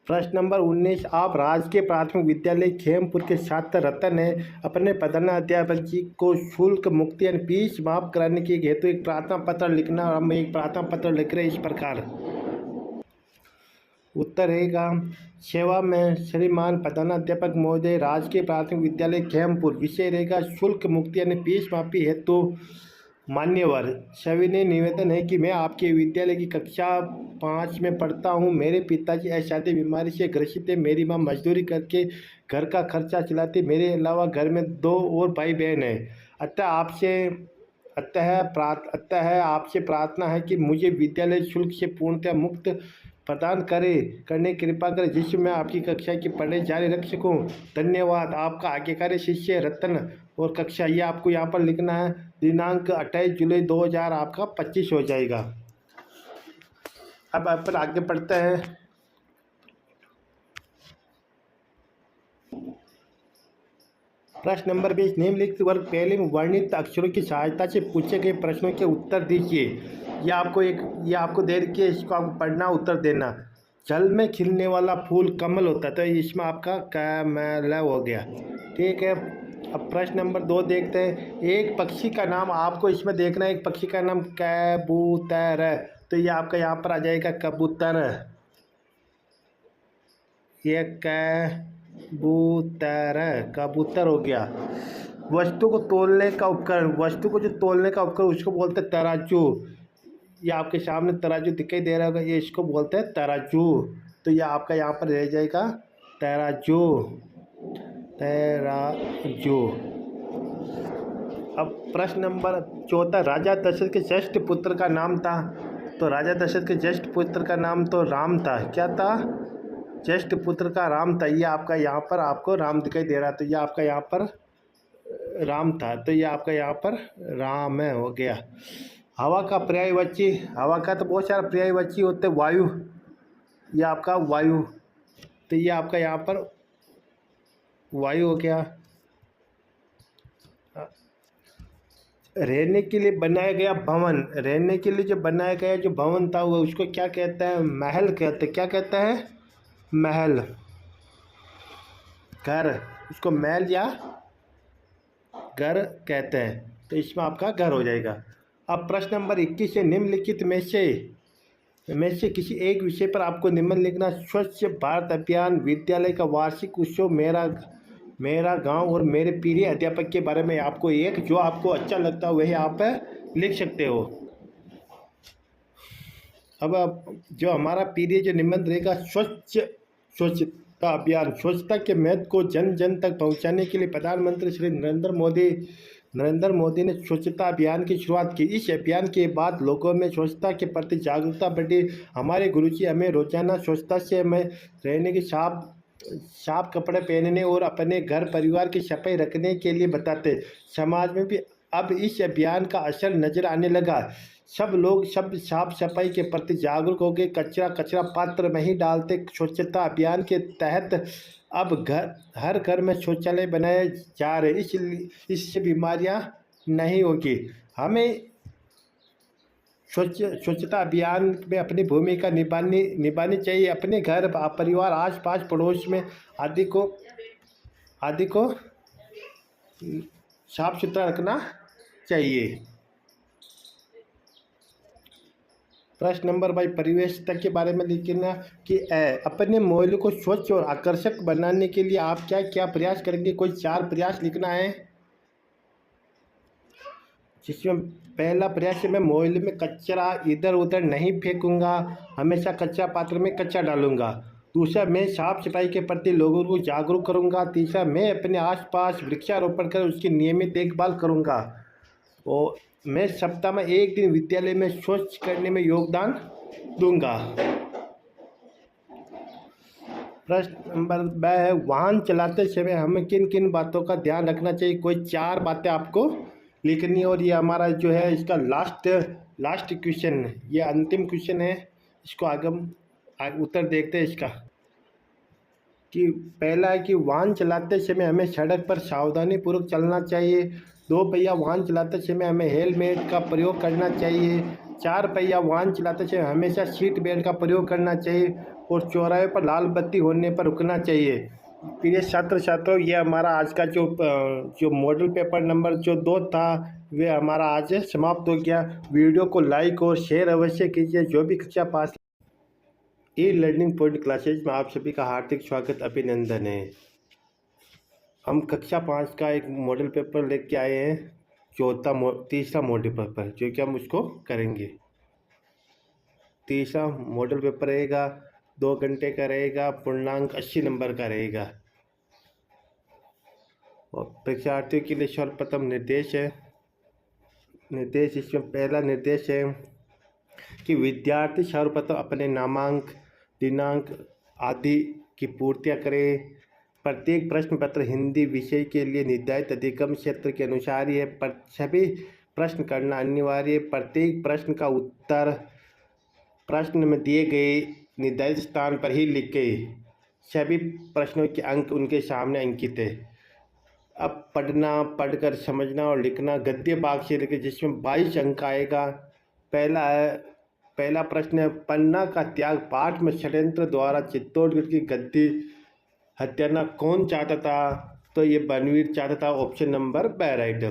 प्रश्न नंबर 19, आप राजकीय प्राथमिक विद्यालय खेमपुर के छात्र रतन है अपने प्रधानाध्यापक जी को शुल्क मुक्ति यानी फीस माफ कराने के हेतु एक प्रार्थना पत्र लिखना। और हम एक प्रार्थना पत्र लिख रहे हैं इस प्रकार। उत्तर रहेगा, सेवा में श्रीमान प्रधानाध्यापक महोदय, राजकीय प्राथमिक विद्यालय खेमपुर। विषय रहेगा शुल्क मुक्ति यानी फीस माफी हेतु। मान्यवर, सविनय निवेदन है कि मैं आपके विद्यालय की कक्षा 5 में पढ़ता हूं। मेरे पिताजी असाध्य बीमारी से ग्रसित है। मेरी मां मजदूरी करके घर का खर्चा चलाती। मेरे अलावा घर में 2 और भाई बहन हैं। अतः आपसे प्रार्थना है कि मुझे विद्यालय शुल्क से पूर्णतः मुक्त प्रदान करने की कृपा करें, जिससे मैं आपकी कक्षा की पढ़ाई जारी रख सकूं। धन्यवाद। आपका आज्ञाकारी शिष्य रतन। और कक्षा ये आपको यहाँ पर लिखना है। दिनांक 28 जुलाई 2000 आपका 25 हो जाएगा। अब अपन आगे बढ़ते हैं। प्रश्न नंबर 20, निम्नलिखित वर्ग पहले में वर्णित अक्षरों की सहायता से पूछे गए प्रश्नों के उत्तर दीजिए। ये आपको दे रखी है, इसको आपको पढ़ना, उत्तर देना। जल में खिलने वाला फूल कमल होता है, तो इसमें आपका कमल हो गया। ठीक है। अब प्रश्न नंबर 2 देखते हैं। एक पक्षी का नाम आपको इसमें देखना है। एक पक्षी का नाम कबूतर है, तो ये आपका यहाँ पर आ जाएगा कबूतर। ये कबूतर हो गया। वस्तु को तोलने का उपकरण, वस्तु को जो तोलने का उपकरण उसको बोलते हैं तराजू। ये आपके सामने तराजू दिखाई दे रहा होगा, ये इसको बोलते हैं तराजू। तो ये आपका यहाँ पर रह जाएगा तराजू। अब प्रश्न नंबर 14, राजा दशरथ के ज्येष्ठ पुत्र का नाम था। तो राजा दशरथ के ज्येष्ठ पुत्र का नाम तो राम था। क्या था? ज्येष्ठ पुत्र का राम था। ये आपका यहाँ पर आपको राम दिखाई दे रहा, तो ये आपका यहाँ पर राम था, तो ये आपका यहाँ पर राम है, हो गया। हवा का पर्यायवाची, हवा का तो बहुत सारा पर्यायवाची होते हैं। वायु, ये आपका वायु, तो ये आपका यहाँ पर वायु हो गया। रहने के लिए बनाया गया भवन, रहने के लिए जो बनाया गया जो भवन था वो उसको क्या कहते हैं? महल कहते हैं। क्या कहते हैं? महल। घर, उसको महल या घर कहते हैं, तो इसमें आपका घर हो जाएगा। अब प्रश्न नंबर 21 से निम्नलिखित में से किसी एक विषय पर आपको निम्न लिखना। स्वच्छ भारत अभियान, विद्यालय का वार्षिक उत्सव, मेरा गांव और मेरे प्रिय अध्यापक के बारे में आपको एक जो आपको अच्छा लगता है वही आप लिख सकते हो। अब जो हमारा प्रिय जो निबंध रहेगा, स्वच्छता अभियान। स्वच्छता के महत्व को जन जन तक पहुंचाने के लिए प्रधानमंत्री श्री नरेंद्र मोदी ने स्वच्छता अभियान की शुरुआत की। इस अभियान के बाद लोगों में स्वच्छता के प्रति जागरूकता बढ़ी। हमारे गुरुजी हमें रोजाना स्वच्छता से हमें रहने की साफ कपड़े पहनने और अपने घर परिवार की सफाई रखने के लिए बताते। समाज में भी अब इस अभियान का असर नजर आने लगा। सब लोग साफ सफाई के प्रति जागरूक हो गए। कचरा पात्र में ही डालते। स्वच्छता अभियान के तहत अब हर घर में शौचालय बनाए जा रहे, इससे बीमारियां नहीं होगी। हमें स्वच्छता अभियान में अपनी भूमिका निभानी चाहिए। अपने घर, परिवार, आसपास, पड़ोस में आदि को साफ सुथरा रखना चाहिए। प्रश्न नंबर 22, परिवेशता के बारे में लिखना कि अपने माहौल को स्वच्छ और आकर्षक बनाने के लिए आप क्या क्या प्रयास करेंगे। कोई 4 प्रयास लिखना है, जिसमें पहला प्रयास है मैं माहौल में कचरा इधर उधर नहीं फेंकूंगा, हमेशा कचरा पात्र में कचरा डालूंगा। दूसरा, मैं साफ सफाई के प्रति लोगों को जागरूक करूंगा। तीसरा, मैं अपने आसपास वृक्षारोपण कर उसकी नियमित देखभाल करूंगा। और मैं सप्ताह में 1 दिन विद्यालय में स्वच्छ करने में योगदान दूंगा। प्रश्न नंबर ब है, वाहन चलाते समय हमें किन किन बातों का ध्यान रखना चाहिए। कोई 4 बातें आपको लिखनी है और ये हमारा जो है इसका लास्ट क्वेश्चन है, ये अंतिम क्वेश्चन है। इसको आगे हम उत्तर देखते हैं इसका। कि पहला है कि वाहन चलाते समय हमें सड़क पर सावधानीपूर्वक चलना चाहिए। 2 पहिया वाहन चलाते समय हमें हेलमेट का प्रयोग करना चाहिए। 4 पहिया वाहन चलाते समय हमेशा सीट बेल्ट का प्रयोग करना चाहिए और चौराहे पर लाल बत्ती होने पर रुकना चाहिए। प्रिय छात्र छात्रों, ये हमारा आज का जो मॉडल पेपर नंबर जो 2 था वे हमारा आज समाप्त हो गया। वीडियो को लाइक और शेयर अवश्य कीजिए। जो भी कक्षा पास ई लर्निंग पॉइंट क्लासेज में आप सभी का हार्दिक स्वागत, अभिनंदन है। हम कक्षा 5 का एक मॉडल पेपर लेके आए हैं, तीसरा मॉडल पेपर, जो कि हम उसको करेंगे। तीसरा मॉडल पेपर रहेगा, 2 घंटे का रहेगा, पूर्णांक 80 नंबर का रहेगा। और परीक्षार्थियों के लिए सर्वप्रथम निर्देश इसमें पहला निर्देश है कि विद्यार्थी सर्वप्रथम अपने नामांक, दिनांक आदि की पूर्तियाँ करें। प्रत्येक प्रश्न पत्र हिंदी विषय के लिए निर्धारित अधिगम क्षेत्र के अनुसार ही है, पर सभी प्रश्न करना अनिवार्य है। प्रत्येक प्रश्न का उत्तर प्रश्न में दिए गए निर्धारित स्थान पर ही लिखें। सभी प्रश्नों के अंक उनके सामने अंकित है। अब पढ़कर समझना और लिखना गद्य भाग से लेकर, जिसमें 22 अंक आएगा। पहला प्रश्न है, पन्ना का त्याग पाठ में षड्यंत्र द्वारा चित्तौड़गढ़ की गद्दी हत्याना कौन चाहता था। तो ये बनवीर चाहता था, ऑप्शन नंबर ब राइट।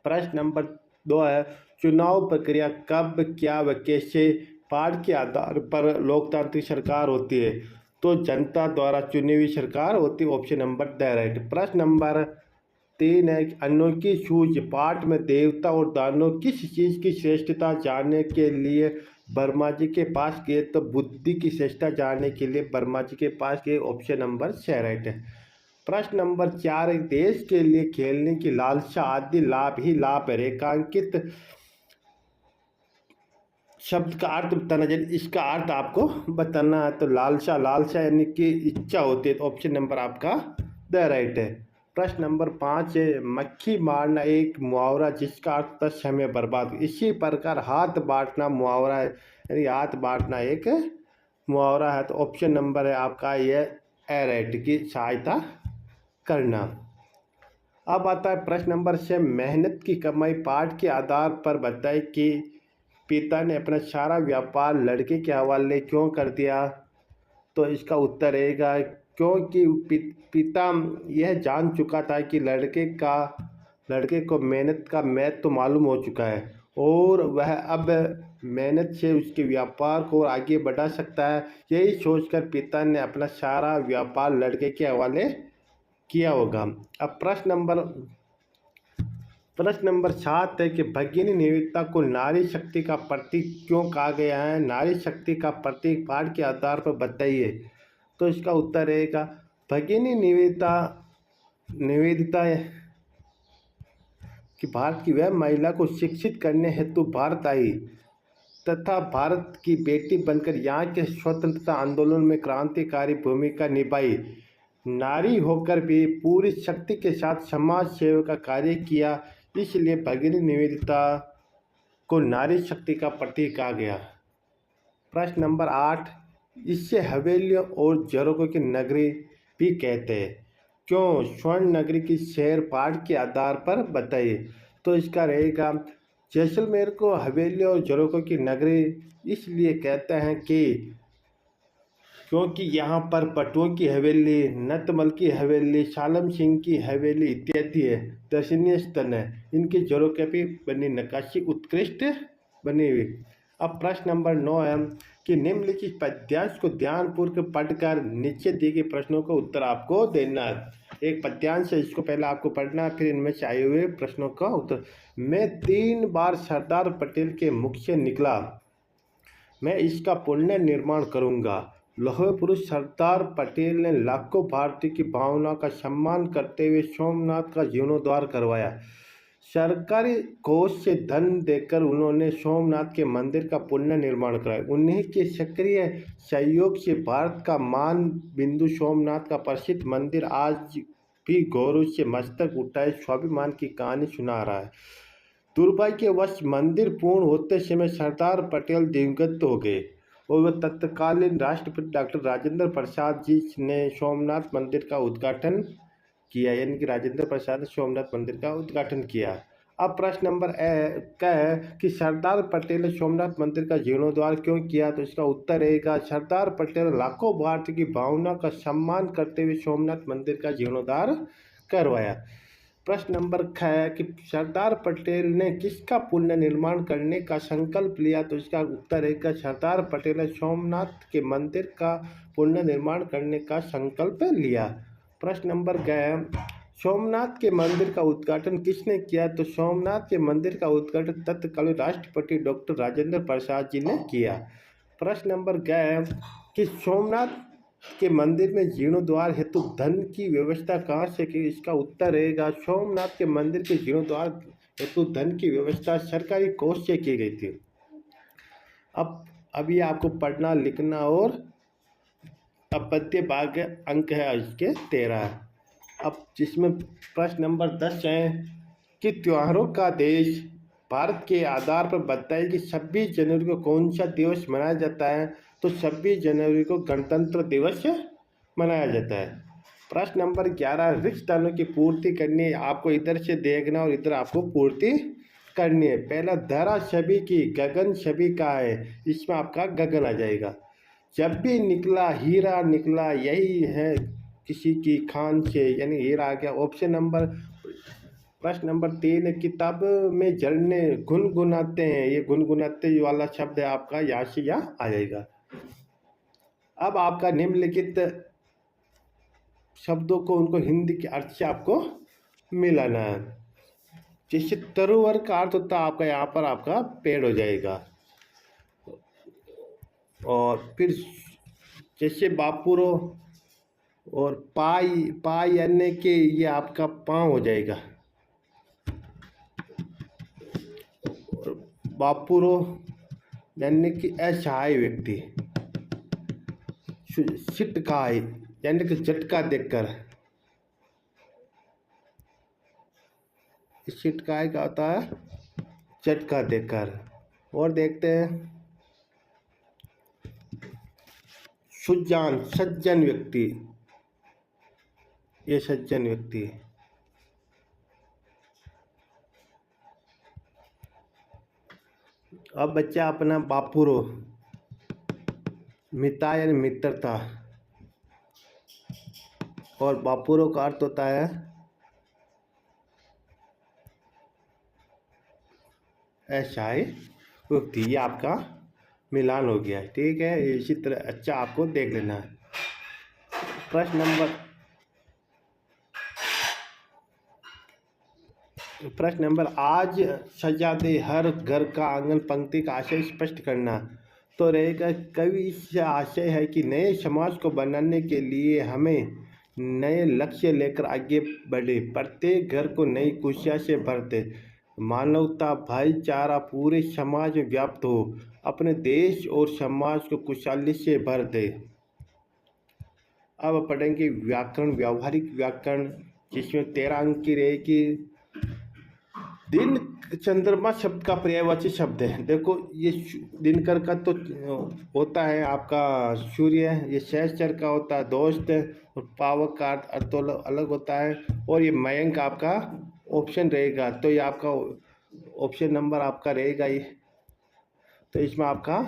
प्रश्न नंबर 2 है, चुनाव प्रक्रिया कब, क्या व कैसे पाठ के आधार पर लोकतांत्रिक सरकार होती है। तो जनता द्वारा चुनी हुई सरकार होती है, ऑप्शन नंबर द राइट। प्रश्न नंबर 3 है, अनोखी सूझ पाठ में देवता और दानव किस चीज़ की श्रेष्ठता जानने के लिए वर्मा जी के पास गए। तो बुद्धि की श्रेष्ठता जानने के लिए वर्मा जी के पास गए, ऑप्शन नंबर सी राइट है। प्रश्न नंबर 4 है, देश के लिए खेलने की लालसा आदि लाभ ही लाभ है। रेखांकित शब्द का अर्थ बताना चाहिए, इसका अर्थ आपको बताना है। तो लालसा यानी कि इच्छा होती है, तो ऑप्शन नंबर आपका द राइट है। प्रश्न नंबर 5 है, मक्खी मारना एक मुहावरा जिसका अर्थ था समय बर्बाद। इसी प्रकार हाथ बांटना मुहावरा है, यानी हाथ बांटना एक मुहावरा है। तो ऑप्शन नंबर है आपका ये ए राइट की सहायता करना। अब आता है प्रश्न नंबर 6, मेहनत की कमाई पाठ के आधार पर बताए कि पिता ने अपना सारा व्यापार लड़के के हवाले क्यों कर दिया। तो इसका उत्तर रहेगा क्योंकि पिता यह जान चुका था कि लड़के को मेहनत का महत्व तो मालूम हो चुका है और वह अब मेहनत से उसके व्यापार को आगे बढ़ा सकता है। यही सोचकर पिता ने अपना सारा व्यापार लड़के के हवाले किया होगा। अब प्रश्न नंबर 7 है कि भगिनी निवेदिता को नारी शक्ति का प्रतीक क्यों कहा गया है। नारी शक्ति का प्रतीक पाठ के आधार पर बताइए। तो इसका उत्तर रहेगा भगिनी निवेदिता कि भारत की वह महिला को शिक्षित करने हेतु भारत आई तथा भारत की बेटी बनकर यहाँ के स्वतंत्रता आंदोलन में क्रांतिकारी भूमिका निभाई। नारी होकर भी पूरी शक्ति के साथ समाज सेवा का कार्य किया, इसलिए भगिनी निवेदिता को नारी शक्ति का प्रतीक कहा गया। प्रश्न नंबर 8, इससे हवेलियों और जरों की नगरी भी कहते हैं, क्यों। स्वर्ण नगरी की शहर पाठ के आधार पर बताइए। तो इसका रहेगा जैसलमेर को हवेलियों और जरों की नगरी इसलिए कहते हैं कि क्योंकि यहाँ पर पटुओं की हवेली, नतमल की हवेली, सालम सिंह की हवेली इत्यादि है, दर्शनीय स्थल है। इनकी जड़ों के भी बनी नक्काशी उत्कृष्ट बनी हुई। अब प्रश्न नंबर 9 है कि निम्नलिखित पद्यांश को ध्यानपूर्वक पढ़कर नीचे दिए गए प्रश्नों का उत्तर आपको देना है। एक पद्यांश है, इसको पहले आपको पढ़ना है, फिर इनमें से आए हुए प्रश्नों का उत्तर। मैं 3 बार सरदार पटेल के मुख से निकला, मैं इसका पुण्य निर्माण करूँगा। लौह पुरुष सरदार पटेल ने लाखों भारतीय की भावना का सम्मान करते हुए सोमनाथ का जीर्णोद्धार करवाया। सरकारी कोष से धन देकर उन्होंने सोमनाथ के मंदिर का पुनर्निर्माण कराया। उन्हीं के सक्रिय सहयोग से भारत का मान बिंदु सोमनाथ का प्रसिद्ध मंदिर आज भी गौरव से मस्तक उठाए स्वाभिमान की कहानी सुना रहा है। दुर्भाग्यवश मंदिर पूर्ण होते समय सरदार पटेल दिवंगत हो गए और वह तत्कालीन राष्ट्रपति डॉक्टर राजेंद्र प्रसाद जी ने सोमनाथ मंदिर का उद्घाटन किया, यानी कि राजेंद्र प्रसाद ने सोमनाथ मंदिर का उद्घाटन किया। अब प्रश्न नंबर का है कि सरदार पटेल ने सोमनाथ मंदिर का जीर्णोद्धार क्यों किया, तो इसका उत्तर रहेगा सरदार पटेल लाखों भारतीयों की भावना का सम्मान करते हुए सोमनाथ मंदिर का जीर्णोद्धार करवाया। प्रश्न नंबर है कि सरदार पटेल ने किसका पुनर्निर्माण करने का संकल्प लिया, तो इसका उत्तर है सरदार पटेल ने सोमनाथ के मंदिर का पुनर्निर्माण करने का संकल्प लिया। प्रश्न नंबर है सोमनाथ के मंदिर का उद्घाटन किसने किया, तो सोमनाथ के मंदिर का उद्घाटन तत्कालीन राष्ट्रपति डॉक्टर राजेंद्र प्रसाद जी ने किया। प्रश्न नंबर है कि सोमनाथ के मंदिर में जीर्णोद्धार हेतु धन की व्यवस्था कहाँ से की, इसका उत्तर रहेगा सोमनाथ के मंदिर के जीर्णोद्धार हेतु धन की व्यवस्था सरकारी कोष से की गई थी। अब अभी आपको पढ़ना लिखना और अपत्य भाग अंक है इसके 13। अब जिसमें प्रश्न नंबर 10 है कि त्योहारों का देश भारत के आधार पर बताइए कि 26 जनवरी को कौन सा दिवस मनाया जाता है, तो 26 जनवरी को गणतंत्र दिवस मनाया जाता है। प्रश्न नंबर 11 रिक्त स्थानों की पूर्ति करनी है, आपको इधर से देखना और इधर आपको पूर्ति करनी है। पहला धरा छवि की गगन छवि का है, इसमें आपका गगन आ जाएगा। जब भी निकला हीरा निकला यही है किसी की खान से, यानी हीरा आ गया। ऑप्शन नंबर प्रश्न नंबर 3 किताब में झरने गुनगुनाते हैं, ये गुनगुनाते वाला शब्द है आपका यहाँ से यहाँ आ जाएगा। अब आपका निम्नलिखित शब्दों को उनको हिंदी के अर्थ से आपको मिलाना है। जैसे तरोवर का अर्थ होता है आपका यहाँ पर आपका पेड़ हो जाएगा, और फिर जैसे बापुरो और पाई यानी कि ये आपका पाँव हो जाएगा, और बापुरो यानी कि असहाय व्यक्ति, सिटकाय यानी कि झटका देकर, सिटकाय का होता है झटका देकर। और देखते हैं सुजान सज्जन व्यक्ति, ये सज्जन व्यक्ति। अब बच्चा अपना बापुरो मिता यानी मित्रता, और बापुरो का अर्थ होता है असहाय व्यक्ति। ये आपका मिलान हो गया, ठीक है। इसी तरह अच्छा आपको देख लेना है। प्रश्न नंबर आज सजा दे हर घर का आंगन पंक्ति का आशय स्पष्ट करना, तो रहेगा कवि से आशय है कि नए समाज को बनाने के लिए हमें नए लक्ष्य लेकर आगे बढ़े, प्रत्येक घर को नई खुशियाँ से भर दे, मानवता भाईचारा पूरे समाज में व्याप्त हो, अपने देश और समाज को खुशहाली से भर दे। अब पढ़ेंगे व्याकरण, व्यावहारिक व्याकरण, जिसमें 13 अंक की रहेगी। दिन चंद्रमा शब्द का पर्यायवाची शब्द है। देखो ये दिनकर का तो होता है आपका सूर्य, ये सहचर का होता है दोस्त, और पावक का अर्थ अलग होता है, और ये मयंक आपका ऑप्शन रहेगा। तो ये आपका ऑप्शन नंबर आपका रहेगा ये, तो इसमें आपका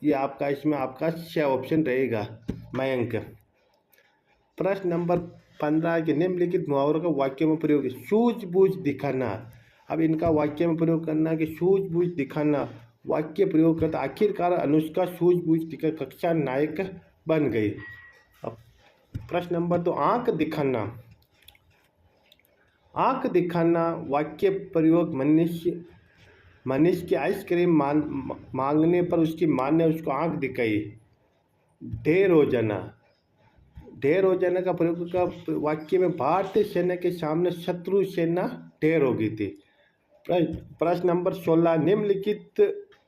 ये आपका इसमें आपका 6 ऑप्शन रहेगा मयंक। प्रश्न नंबर 15 के निम्नलिखित मुहावरों का वाक्य में प्रयोग, सूझबूझ दिखाना। अब इनका वाक्य में प्रयोग करना कि सूझबूझ दिखाना, वाक्य प्रयोग करता आखिरकार अनुष्का सूझबूझ दिखा कक्षा नायक बन गई। अब प्रश्न नंबर 2 आंख दिखाना, आंख दिखाना वाक्य प्रयोग मनीष की आइसक्रीम मांगने पर उसकी माँ ने उसको आंख दिखाई। ढेर हो जाना, ढेर हो जाने का प्रयोग का वाक्य में भारतीय सेना के सामने शत्रु सेना ढेर हो गई थी। प्रश्न नंबर 16, निम्नलिखित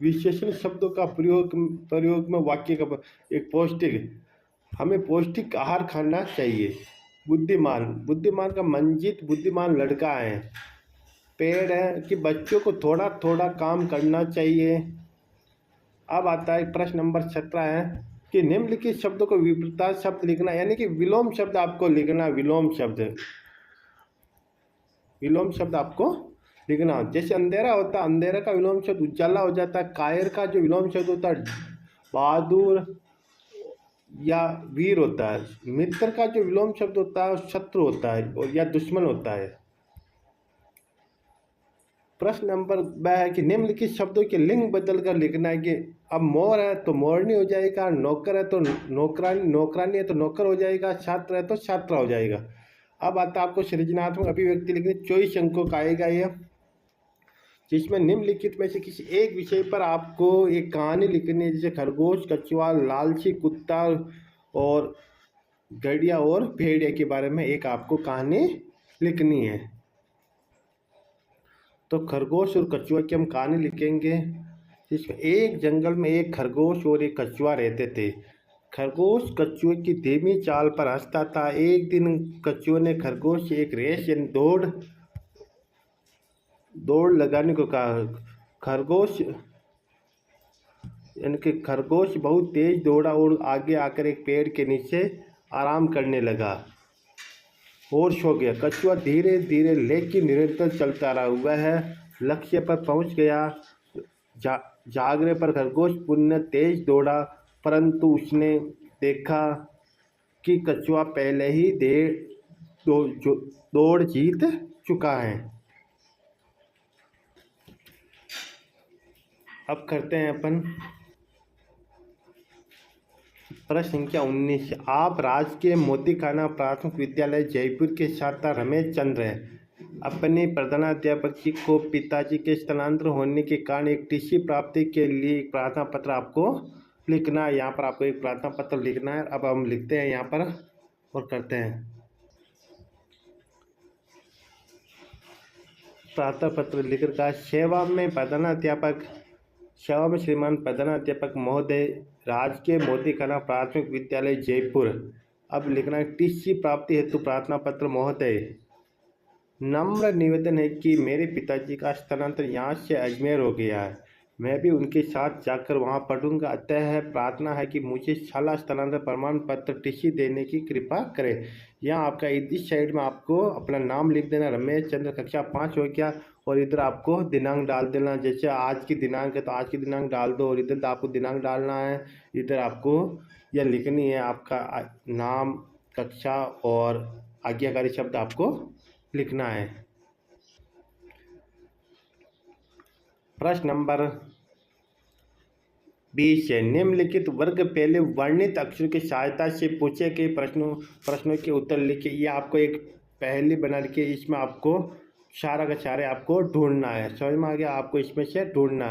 विशेषण शब्दों का प्रयोग में वाक्य का एक पौष्टिक, हमें पौष्टिक आहार खाना चाहिए। बुद्धिमान, बुद्धिमान का मंजित बुद्धिमान लड़का है। पेड़ है कि बच्चों को थोड़ा थोड़ा काम करना चाहिए। अब आता है प्रश्न नंबर 17 है कि निम्नलिखित शब्दों को विपरीत शब्द लिखना, यानी कि विलोम शब्द आपको लिखना। विलोम शब्द आपको लिखना। जैसे अंधेरा होता है, अंधेरा का विलोम शब्द उजाला हो जाता है। कायर का जो विलोम शब्द होता है बहादुर या वीर होता है। मित्र का जो विलोम शब्द होता है शत्रु होता है और या दुश्मन होता है। प्रश्न नंबर 2 है कि निम्नलिखित शब्दों के लिंग बदल कर लिखना है कि अब मोर है तो मोरनी हो जाएगा, नौकर है तो नौकरानी है तो नौकर हो जाएगा, छात्र है तो छात्रा हो जाएगा। अब आता है आपको सृजनात्मक अभिव्यक्ति लिखनी। 24 अंकों का आएगा ये, जिसमें निम्नलिखित में से किसी एक विषय पर आपको एक कहानी लिखनी है। जैसे खरगोश, कछुआ, लालची कुत्ता और गड़िया और भेड़िया के बारे में एक आपको कहानी लिखनी है। तो खरगोश और कछुआ की हम कहानी लिखेंगे, जिसमें एक जंगल में एक खरगोश और एक कछुआ रहते थे। खरगोश कछुए की धीमी चाल पर हंसता था। एक दिन कछुए ने खरगोश से एक रेस यानी दौड़ लगाने को कहा। खरगोश बहुत तेज दौड़ा और आगे आकर एक पेड़ के नीचे आराम करने लगा और सो गया। कछुआ धीरे धीरे लेकिन निरंतर चलता रहा। वह लक्ष्य पर पहुंच गया। जागने पर खरगोश पुनः तेज दौड़ा, परंतु उसने देखा कि कछुआ पहले ही दौड़ जीत चुका है। अब करते हैं अपन प्रश्न संख्या 19। आप राजकीय मोतीखाना प्राथमिक विद्यालय जयपुर के छात्र रमेश चंद्र हैं। अपने प्रधानाध्यापक को पिताजी के स्थानांतरण होने के कारण एक टीसी प्राप्ति के लिए एक प्रार्थना पत्र आपको लिखना है। यहाँ पर आपको एक प्रार्थना पत्र लिखना है। अब हम लिखते हैं यहाँ पर और करते हैं। प्रार्थना पत्र लिखकर का सेवा में श्रीमान प्रधानाध्यापक महोदय, राजकीय मोतीखाना प्राथमिक विद्यालय जयपुर। अब लिखना है टीसी प्राप्ति हेतु प्रार्थना पत्र। महोदय, नम्र निवेदन है कि मेरे पिताजी का स्थानांतरण यहाँ से अजमेर हो गया है। मैं भी उनके साथ जाकर वहाँ पढ़ूंगा। अतः प्रार्थना है कि मुझे शाला स्थानांतरण प्रमाण पत्र टीसी देने की कृपा करें। यहाँ आपका इस साइड में आपको अपना नाम लिख देना, रमेश चंद्र, कक्षा 5 हो गया। और इधर आपको दिनांक डाल देना। जैसे आज की दिनांक है तो आज की दिनांक डाल दो और इधर आपको दिनांक डालना है। इधर आपको यह लिखनी है आपका नाम, कक्षा और आज्ञाकारी शब्द आपको लिखना है। प्रश्न नंबर 20 है निम्नलिखित वर्ग पहले वर्णित अक्षर की सहायता से पूछे गए प्रश्नों के उत्तर लिखिए। ये आपको एक पहेली बना के इसमें आपको सारा का सारे आपको ढूंढना है। समझ में आ गया? आपको इसमें से ढूंढना।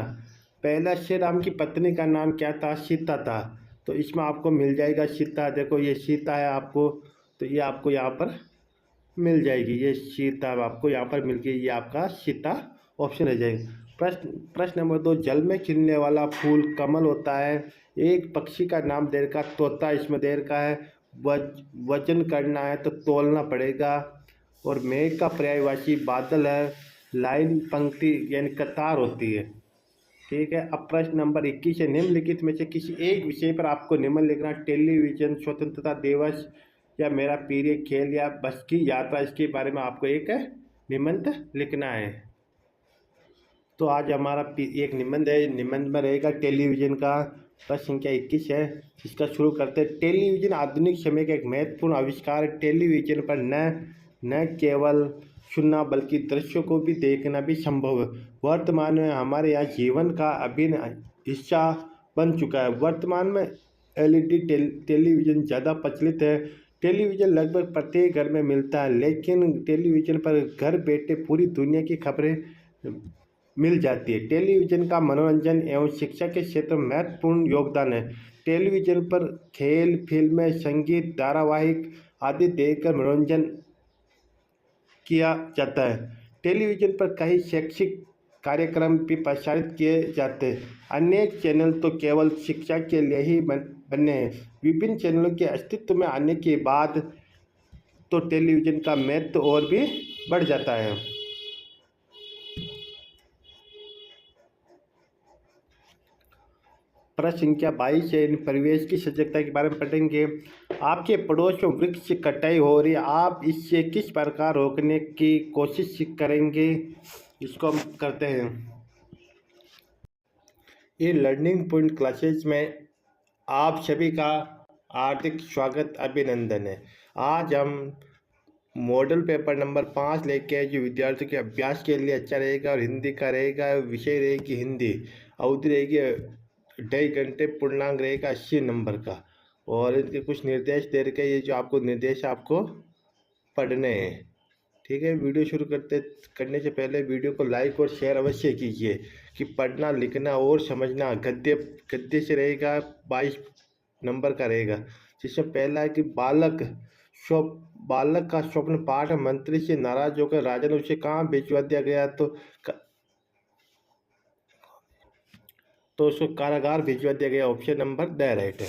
पहला श्री राम की पत्नी का नाम क्या था? सीता था। तो इसमें आपको मिल जाएगा सीता। देखो ये सीता है आपको, तो ये आपको यहाँ पर मिल जाएगी। ये सीता आपको यहाँ पर मिल गई, ये आपका सीता ऑप्शन रह जाएगा। प्रश्न नंबर 2, जल में खिलने वाला फूल कमल होता है। एक पक्षी का नाम दे रखा तोता, इसमें दे रखा है वजन करना है तो तोलना पड़ेगा। और मेघ का पर्यायवाची बादल है। लाइन पंक्ति यानी कतार होती है। ठीक है। अब प्रश्न नंबर 21 है निम्नलिखित में से किसी एक विषय पर आपको निम्न लिखना। टेलीविजन, स्वतंत्रता दिवस या मेरा प्रिय खेल या बस की यात्रा, इसके बारे में आपको एक निबंध लिखना है। तो आज हमारा एक निबंध है। निबंध में रहेगा टेलीविजन का। प्रश्न संख्या 21 है, इसका शुरू करते हैं। टेलीविजन आधुनिक समय का एक महत्वपूर्ण आविष्कार है। टेलीविजन पर न केवल सुनना बल्कि दृश्यों को भी देखना भी संभव है। वर्तमान में हमारे यहाँ जीवन का अभिन्न हिस्सा बन चुका है। वर्तमान में एलईडी टेलीविज़न ज़्यादा प्रचलित है। टेलीविज़न लगभग प्रत्येक घर में मिलता है, लेकिन टेलीविज़न पर घर बैठे पूरी दुनिया की खबरें मिल जाती है। टेलीविज़न का मनोरंजन एवं शिक्षा के क्षेत्र में महत्वपूर्ण योगदान है। टेलीविज़न पर खेल, फिल्में, संगीत, धारावाहिक आदि देखकर मनोरंजन किया जाता है। टेलीविज़न पर कई शैक्षिक कार्यक्रम भी प्रसारित किए जाते हैं। अनेक चैनल तो केवल शिक्षा के लिए ही बने हैं। विभिन्न चैनलों के अस्तित्व में आने के बाद तो टेलीविज़न का महत्व और भी बढ़ जाता है। प्रश्न संख्या 22 है, परिवेश की सजगता के बारे में पढ़ेंगे। आपके पड़ोस में वृक्ष कटाई हो रही है, आप इससे किस प्रकार रोकने की कोशिश करेंगे? इसको हम करते हैं। ये लर्निंग पॉइंट क्लासेज में आप सभी का हार्दिक स्वागत, अभिनंदन है। आज हम मॉडल पेपर नंबर 5 लेके आए, जो विद्यार्थियों के अभ्यास के लिए अच्छा रहेगा और हिंदी का रहेगा। विषय रहेगी हिंदी, अवधि रहेगी 2.5 घंटे, पूर्णांक रहेगा 80 नंबर का। और इनके कुछ निर्देश दे रखे, ये जो आपको निर्देश आपको पढ़ने हैं, ठीक है। वीडियो शुरू करने से पहले वीडियो को लाइक और शेयर अवश्य कीजिए कि पढ़ना, लिखना और समझना गद्य से रहेगा। 22 नंबर का रहेगा, जिसमें पहला है कि बालक का स्वप्न पाठ। मंत्री से नाराज होकर राजा ने उसे कहाँ भिजवा दिया गया? तो उसको कारागार भिजवा दिया गया। ऑप्शन नंबर द राइट है।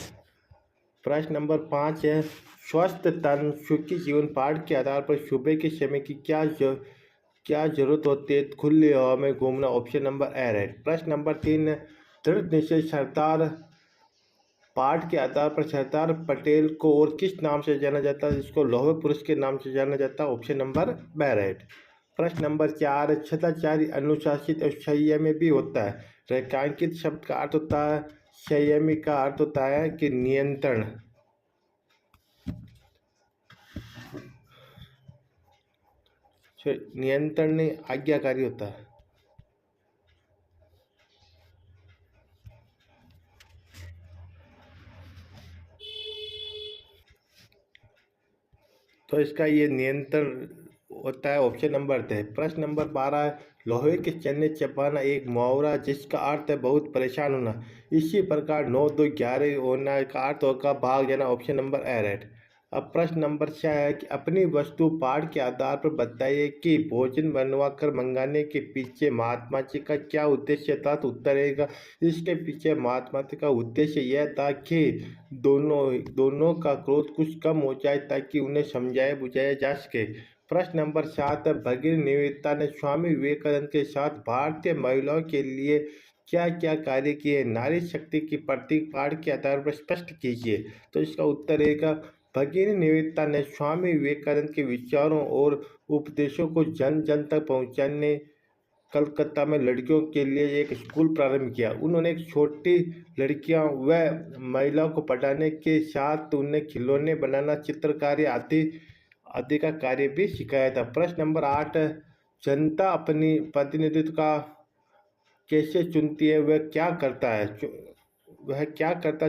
प्रश्न नंबर 5 है, स्वस्थ तन सुखी जीवन पाठ के आधार पर सुबह के समय की क्या जरूरत होती है? खुली हवा में घूमना। Option number A right. प्रश्न नंबर 3 है, दृढ़ निश्चय सरदार पाठ के आधार पर सरदार पटेल को और किस नाम से जाना जाता है? जिसको लौह पुरुष के नाम से जाना जाता है। Option number B right. प्रश्न नंबर 4, सदाचारी अनुशासित और संयमी भी होता है। रेखांकित शब्द का अर्थ होता है, संयमी का अर्थ होता है कि नियंत्रण। नियंत्रण नहीं, आज्ञाकारी होता है। तो इसका ये नियंत्रण होता है। ऑप्शन नंबर थे। प्रश्न नंबर 12 है, लोहे के चने चबाना एक मुहावरा जिसका अर्थ है बहुत परेशान होना। इसी प्रकार 9 2 11 होना का अर्थ होगा भाग जाना। Option number A right. अब प्रश्न नंबर 6 है कि अपनी वस्तु पाठ के आधार पर बताइए कि भोजन बनवा कर मंगाने के पीछे महात्मा जी का क्या उद्देश्य था? तो उत्तर रहेगा, इसके पीछे महात्मा जी का उद्देश्य यह था कि दोनों का क्रोध कुछ कम हो जाए ताकि उन्हें समझाया बुझाया जा सके। प्रश्न नंबर 7 है, भगिनी निवेदिता ने स्वामी विवेकानंद के साथ भारतीय महिलाओं के लिए क्या क्या कार्य किए? नारी शक्ति की प्रतीक पाठ के आधार पर स्पष्ट कीजिए। तो इसका उत्तर रहेगा, भगिनी निवेदिता ने स्वामी विवेकानंद के विचारों और उपदेशों को जन जन तक पहुंचाने कलकत्ता में लड़कियों के लिए एक स्कूल प्रारंभ किया। उन्होंने एक छोटी लड़कियां व महिलाओं को पढ़ाने के साथ उन्हें खिलौने बनाना, चित्रकारी आदि का कार्य भी सिखाया था। प्रश्न नंबर 8, जनता अपनी प्रतिनिधित्व का कैसे चुनती है? वह क्या करता है?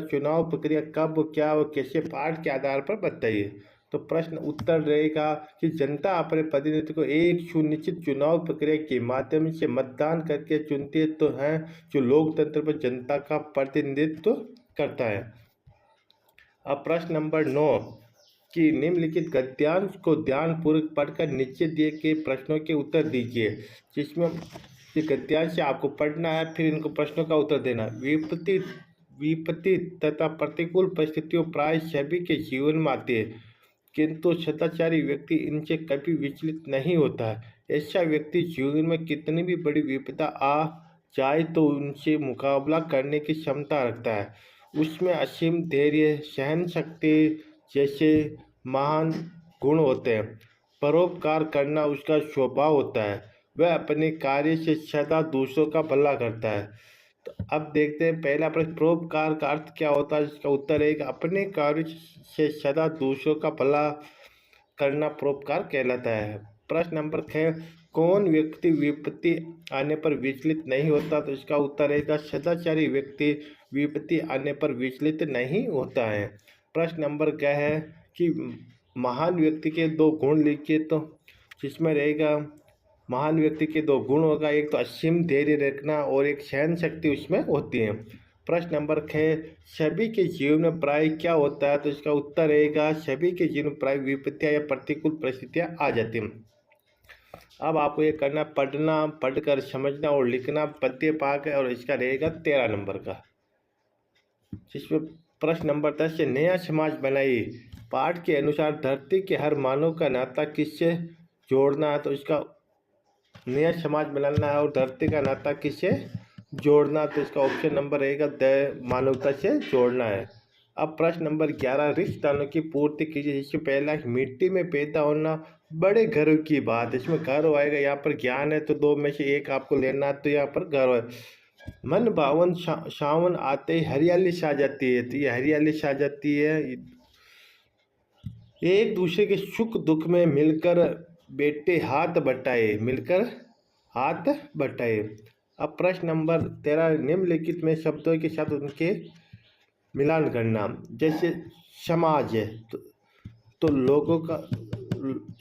चुनाव प्रक्रिया कब, क्या व कैसे? पाठ के आधार पर बताइए। तो प्रश्न उत्तर रहेगा कि जनता अपने प्रतिनिधित्व को एक सुनिश्चित चुनाव प्रक्रिया के माध्यम से मतदान करके चुनती है, तो है जो लोकतंत्र पर जनता का प्रतिनिधित्व करता है। अब प्रश्न नंबर 9 कि निम्नलिखित गद्यांश को ध्यानपूर्वक पढ़कर नीचे दिए गए प्रश्नों के उत्तर दीजिए। जिसमें ये गद्यांश से आपको पढ़ना है, फिर इनको प्रश्नों का उत्तर देना। विपत्ति तथा प्रतिकूल परिस्थितियों प्राय सभी के जीवन में आती है, किंतु सदाचारी व्यक्ति इनसे कभी विचलित नहीं होता है। ऐसा व्यक्ति जीवन में कितनी भी बड़ी विपदा आ जाए तो उनसे मुकाबला करने की क्षमता रखता है। उसमें असीम धैर्य, सहन शक्ति जैसे महान गुण होते हैं। परोपकार करना उसका स्वभाव होता है। वह अपने कार्य से सदा दूसरों का भला करता है। तो अब देखते हैं पहला प्रश्न, परोपकार का अर्थ क्या होता है? इसका उत्तर है कि अपने कार्य से सदा दूसरों का भला करना परोपकार कहलाता है। प्रश्न नंबर 6, कौन व्यक्ति विपत्ति आने पर विचलित नहीं होता? तो इसका उत्तर रहेगा, सदाचारी व्यक्ति विपत्ति आने पर विचलित नहीं होता है। प्रश्न नंबर 6 है कि महान व्यक्ति के 2 गुण लिखिए। तो जिसमें रहेगा महान व्यक्ति के 2 गुण होगा, एक तो असीम धैर्य रखना और एक सहन शक्ति उसमें होती है। प्रश्न नंबर 6, सभी के जीवन में प्राय क्या होता है? तो इसका उत्तर रहेगा सभी के जीवन में प्राय विपत्तियां या प्रतिकूल परिस्थितियां आ जाती हैं। अब आपको ये करना, पढ़ना, पढ़कर समझना और लिखना पद्य पाक है और इसका रहेगा 13 नंबर का। जिसमें प्रश्न नंबर 10 से नया समाज बनाइए। पाठ के अनुसार धरती के हर मानव का नाता किससे जोड़ना है? तो इसका नया समाज बनाना है और धरती का नाता किससे जोड़ना, तो इसका ऑप्शन नंबर रहेगा मानवता से जोड़ना है। अब प्रश्न नंबर 11, रिक्त स्थानों की पूर्ति कीजिए। जिसमें पहला, मिट्टी में पैदा होना बड़े गर्व की बात। इसमें गर्व आएगा, यहाँ पर ज्ञान है तो दो में से एक आपको लेना है, तो यहाँ पर गर्व है। मन भावन सावन आते ही हरियाली छा जाती है, तो ये हरियाली छा जाती है। एक दूसरे के सुख दुख में मिलकर बेटे हाथ बटाए, मिलकर हाथ बटाए। अब प्रश्न नंबर 13, निम्नलिखित में शब्दों के साथ उनके मिलान करना। जैसे समाज है तो लोगों का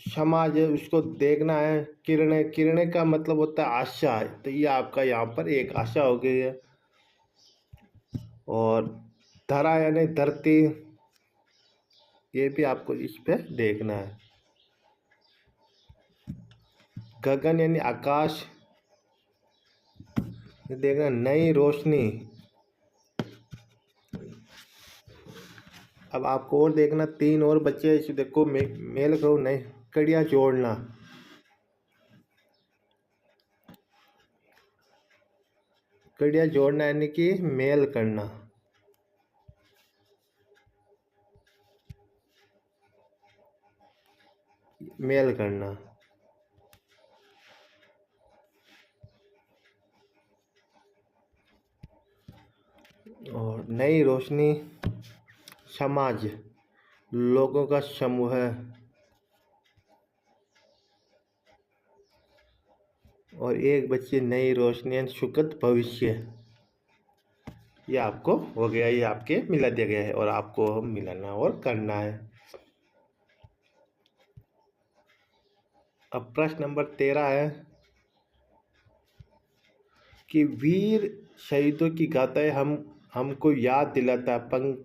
समाज है, उसको देखना है। किरणें, किरणें का मतलब होता है आशा है, तो ये आपका यहाँ पर एक आशा हो गई है। और धरा यानी धरती, ये भी आपको इस पे देखना है। गगन यानी आकाश, ये देखना। नई रोशनी, अब आपको और देखना, 3 और बच्चे इसे देखो, मेल करो, नई कड़ियाँ जोड़ना। कड़ियाँ जोड़ना यानी कि मेल करना। मेल करना। और नई रोशनी, समाज, लोगों का समूह है। और एक बच्चे नई रोशनी यानी सुखद भविष्य, ये आपको हो गया, ये आपके मिला दिया गया है और आपको मिलाना और करना है। अब प्रश्न नंबर 13 है कि वीर शहीदों की गाथाएं हमको याद दिलाता है।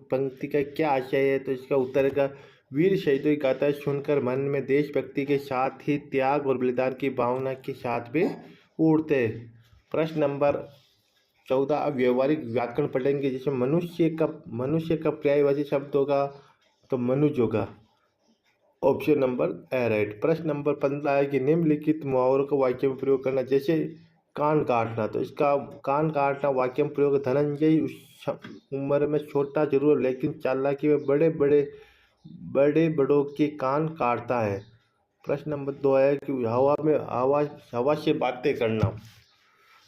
पंक्ति का क्या आशय है? तो इसका उत्तर है, वीर शहीदों की गाथाएं सुनकर मन में देशभक्ति के साथ ही त्याग और बलिदान की भावना के साथ भी उड़ते। प्रश्न नंबर 14, अब व्यवहारिक व्याकरण पढ़ेंगे। जिसमें मनुष्य का पर्यायवाची शब्द होगा तो मनुज होगा, ऑप्शन नंबर ए राइट। प्रश्न नंबर 15 है कि निम्नलिखित मुहावरों का वाक्य में प्रयोग करना। जैसे कान काटना, तो इसका कान काटना वाक्य में प्रयोग, धनंजय उस उम्र में छोटा जरूर लेकिन चालाकी में बड़े बड़ों के कान काटता है। प्रश्न नंबर 2 है कि हवा से बातें करना।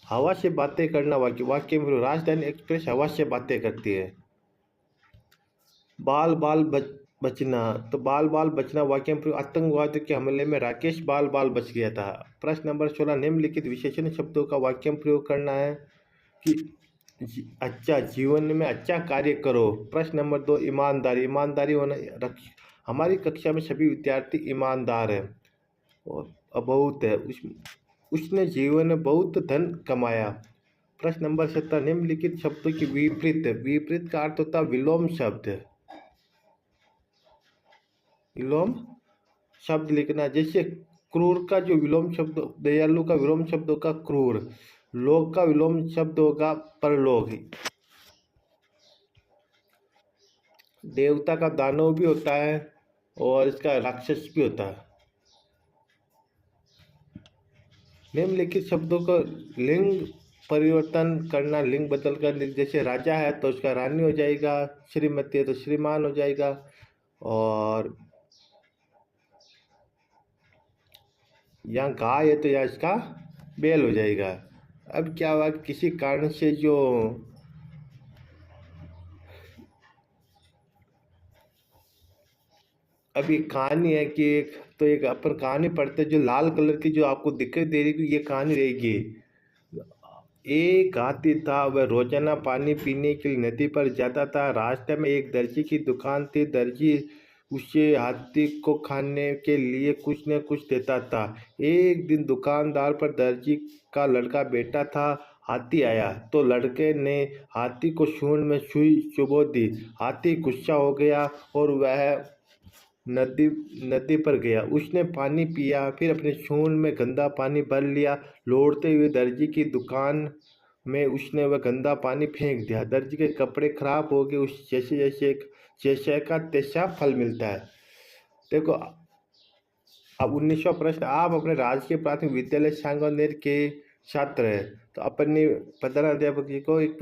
हवा से बातें करना वाक्य में, राजधानी एक्सप्रेस हवा से बातें करती है। बाल बचना, तो बाल बचना वाक्य में, आतंकवाद के हमले में राकेश बाल बच गया था। प्रश्न नंबर 16, निम्नलिखित विशेषण शब्दों का वाक्य में प्रयोग करना है कि अच्छा, जीवन में अच्छा कार्य करो। प्रश्न नंबर 2, ईमानदारी होना। हमारी कक्षा में सभी विद्यार्थी ईमानदार है और बहुत है, उसने जीवन में बहुत धन कमाया। प्रश्न नंबर 17, निम्नलिखित शब्दों की विपरीत का अर्थ होता है विलोम शब्द। विलोम शब्द लिखना। जैसे क्रूर का जो विलोम शब्द, दयालु का विलोम शब्द होगा क्रूर। लोक का विलोम शब्द होगा परलोक। देवता का दानव भी होता है और इसका राक्षस भी होता है। निम्नलिखित शब्दों को लिंग परिवर्तन करना, लिंग बदल कर। जैसे राजा है तो उसका रानी हो जाएगा, श्रीमती है तो श्रीमान हो जाएगा, और यहाँ गाय है तो यहाँ इसका बैल हो जाएगा। अब क्या हुआ, किसी कारण से जो अभी कहानी है कि एक अपन कहानी पढ़ते, जो लाल कलर की जो आपको दिक्कत दे रही थी, ये कहानी रहेगी। एक हाथी था, वह रोजाना पानी पीने के लिए नदी पर जाता था। रास्ते में एक दर्जी की दुकान थी। दर्जी उसे हाथी को खाने के लिए कुछ न कुछ देता था। एक दिन दुकानदार पर दर्जी का लड़का बैठा था। हाथी आया तो लड़के ने हाथी को सूंड में सुई चुभो दी। हाथी गुस्सा हो गया और वह नदी नदी पर गया। उसने पानी पिया, फिर अपने सूंड में गंदा पानी भर लिया। लौटते हुए दर्जी की दुकान में उसने वह गंदा पानी फेंक दिया। दर्जी के कपड़े खराब हो गए। उस जैसे जैसे जैसे का तैसा फल मिलता है। देखो, अब 19वां प्रश्न, आप अपने राजकीय प्राथमिक विद्यालय सांगनेर के छात्र हैं, तो अपने प्रधानाध्यापक जी को एक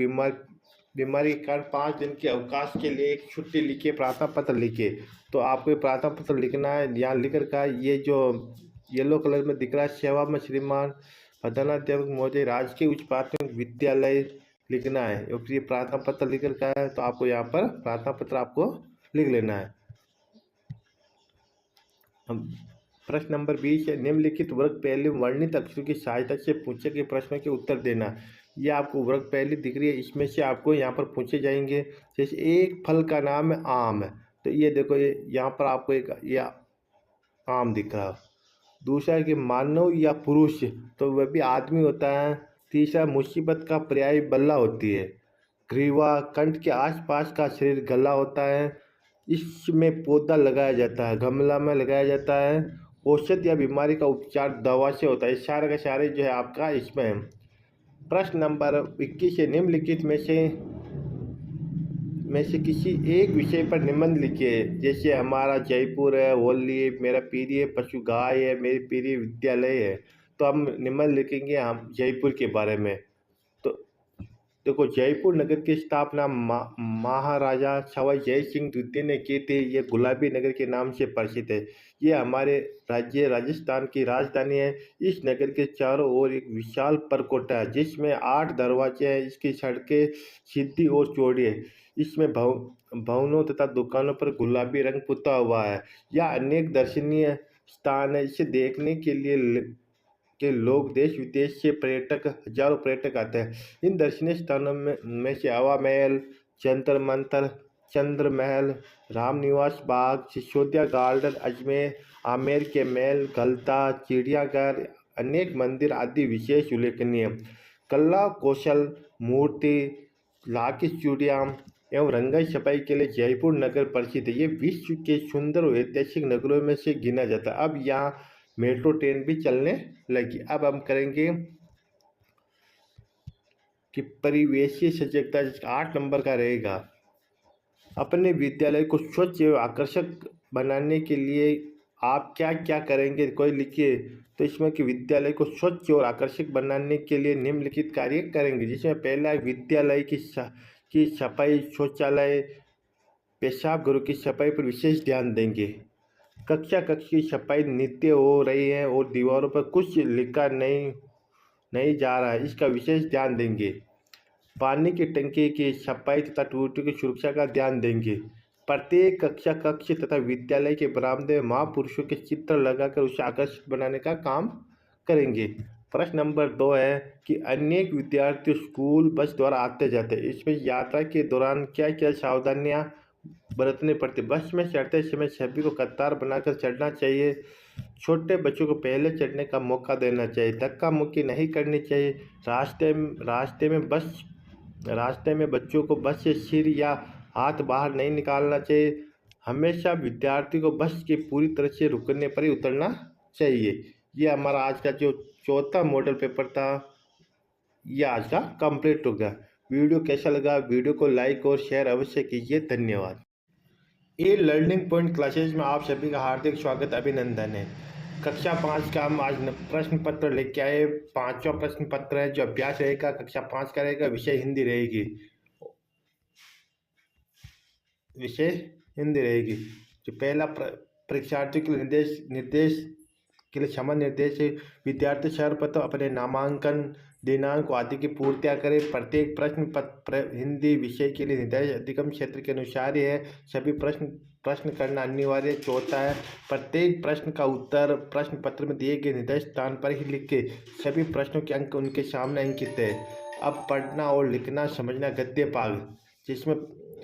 बीमारी के कारण 5 दिन के अवकाश के लिए एक छुट्टी लिखिए, प्रार्थना पत्र लिखिए। तो आपको ये प्रार्थना पत्र लिखना है। यहाँ लिखकर का ये जो येलो कलर में दिख रहा है, सेवा में श्रीमान प्रधानाध्यापक महोदय राजकीय उच्च प्राथमिक विद्यालय लिखना है। और ये प्रार्थना पत्र लिखकर का है, तो आपको यहाँ पर प्रार्थना पत्र आपको लिख लेना है। हम प्रश्न नंबर 20 है, निम्नलिखित वर्ग पहले वर्णित अक्षरों की सहायता से पूछे गए प्रश्नों के उत्तर देना। ये आपको वर्ग पहले दिख रही है, इसमें से आपको यहाँ पर पूछे जाएंगे। जैसे एक फल का नाम है आम है, तो ये देखो, ये यहाँ पर आपको एक ये आम दिख रहा है। दूसरा है कि मानव या पुरुष, तो वह भी आदमी होता है। तीसरा, मुसीबत का पर्याय बल्ला होती है। ग्रीवा, कंठ के आसपास का शरीर गला होता है। इसमें पौधा लगाया जाता है, गमला में लगाया जाता है। औषध या बीमारी का उपचार दवा से होता है। सारे का सारे जो है आपका इसमें है। प्रश्न नंबर 21 है, निम्नलिखित में से किसी एक विषय पर निबंध लिखिए। जैसे हमारा जयपुर है, होली, मेरा प्रिय पशु गाय है, मेरी प्रिय विद्यालय है। तो हम निबंध लिखेंगे हम जयपुर के बारे में। तो देखो, जयपुर नगर की स्थापना महाराजा सवाई जय सिंह द्वितीय ने की थी। ये गुलाबी नगर के नाम से प्रसिद्ध है। ये हमारे राज्य राजस्थान की राजधानी है। इस नगर के चारों ओर एक विशाल परकोटा है, जिसमें 8 दरवाजे हैं। इसकी सड़कें सीधी और चौड़ी है। इसमें भवनों तथा दुकानों पर गुलाबी रंग पुता हुआ है। यह अनेक दर्शनीय स्थान है। इसे देखने के लिए लोग देश विदेश से हजारों पर्यटक आते हैं। इन दर्शनीय स्थानों में से हवा महल, जंतर मंतर, चंद्र महल, रामनिवास बाग, सिसोदिया गार्डन, अजमेर आमेर के महल, गलता, चिड़ियाघर, अनेक मंदिर आदि विशेष उल्लेखनीय। कला कौशल, मूर्ति, लाकी चूड़ियाँ एवं रंगाई छपाई के लिए जयपुर नगर प्रसिद्ध है। ये विश्व के सुंदर और ऐतिहासिक नगरों में से गिना जाता है। अब यहाँ मेट्रो ट्रेन भी चलने लगी। अब हम करेंगे कि परिवेशीय सजगता, जिसका 8 नंबर का रहेगा। अपने विद्यालय को स्वच्छ एवं आकर्षक बनाने के लिए आप क्या क्या करेंगे, कोई लिखिए। तो इसमें कि विद्यालय को स्वच्छ और आकर्षक बनाने के लिए निम्नलिखित कार्य करेंगे। जिसमें पहला है विद्यालय की सफाई, शौचालय, पेशाब घरों की सफाई पर विशेष ध्यान देंगे। कक्षा की सफाई नित्य हो रही है और दीवारों पर कुछ लिखा नहीं जा रहा है, इसका विशेष ध्यान देंगे। पानी की टंकी की सफाई तथा टूटियों की सुरक्षा का ध्यान देंगे। प्रत्येक कक्षा कक्ष तथा विद्यालय के बरामदे में महापुरुषों के चित्र लगाकर उसे आकर्षित बनाने का काम करेंगे। प्रश्न नंबर 2 है कि अनेक विद्यार्थी स्कूल बस द्वारा आते जाते हैं। इसमें यात्रा के दौरान क्या क्या सावधानियां बरतनी पड़ती। बस में चढ़ते समय सभी को कतार बनाकर चढ़ना चाहिए। छोटे बच्चों को पहले चढ़ने का मौका देना चाहिए। धक्का मुक्की नहीं करनी चाहिए। रास्ते में बच्चों को बस से सिर या हाथ बाहर नहीं निकालना चाहिए। हमेशा विद्यार्थी को बस के पूरी तरह से रुकने पर ही उतरना चाहिए। ये हमारा आज का जो चौथा मॉडल पेपर था, ये आज का कंप्लीट हो गया। वीडियो कैसा लगा, वीडियो को लाइक और शेयर अवश्य कीजिए। धन्यवाद। ये लर्निंग पॉइंट क्लासेज में आप सभी का हार्दिक स्वागत, अभिनंदन है। कक्षा 5 का हम आज प्रश्न पत्र लेके आए। 5वां प्रश्न पत्र है जो अभ्यास रहेगा, कक्षा 5 का रहेगा। विषय हिंदी रहेगी। जो पहला परीक्षार्थियों के निर्देश के लिए क्षमा निर्देश है। विद्यार्थी सर्वप्रथम अपने नामांकन दिनांक आदि की पूर्तियाँ करें। प्रत्येक प्रश्न पत्र हिंदी विषय के लिए निर्धारित अधिगम क्षेत्र के अनुसार ही है। सभी प्रश्न करना अनिवार्य। चौथा है, प्रत्येक प्रश्न का उत्तर प्रश्न पत्र में दिए गए निर्धारित स्थान पर ही लिख के सभी प्रश्नों के अंक उनके सामने अंकित है। अब पढ़ना और लिखना समझना गद्य भाग, जिसमें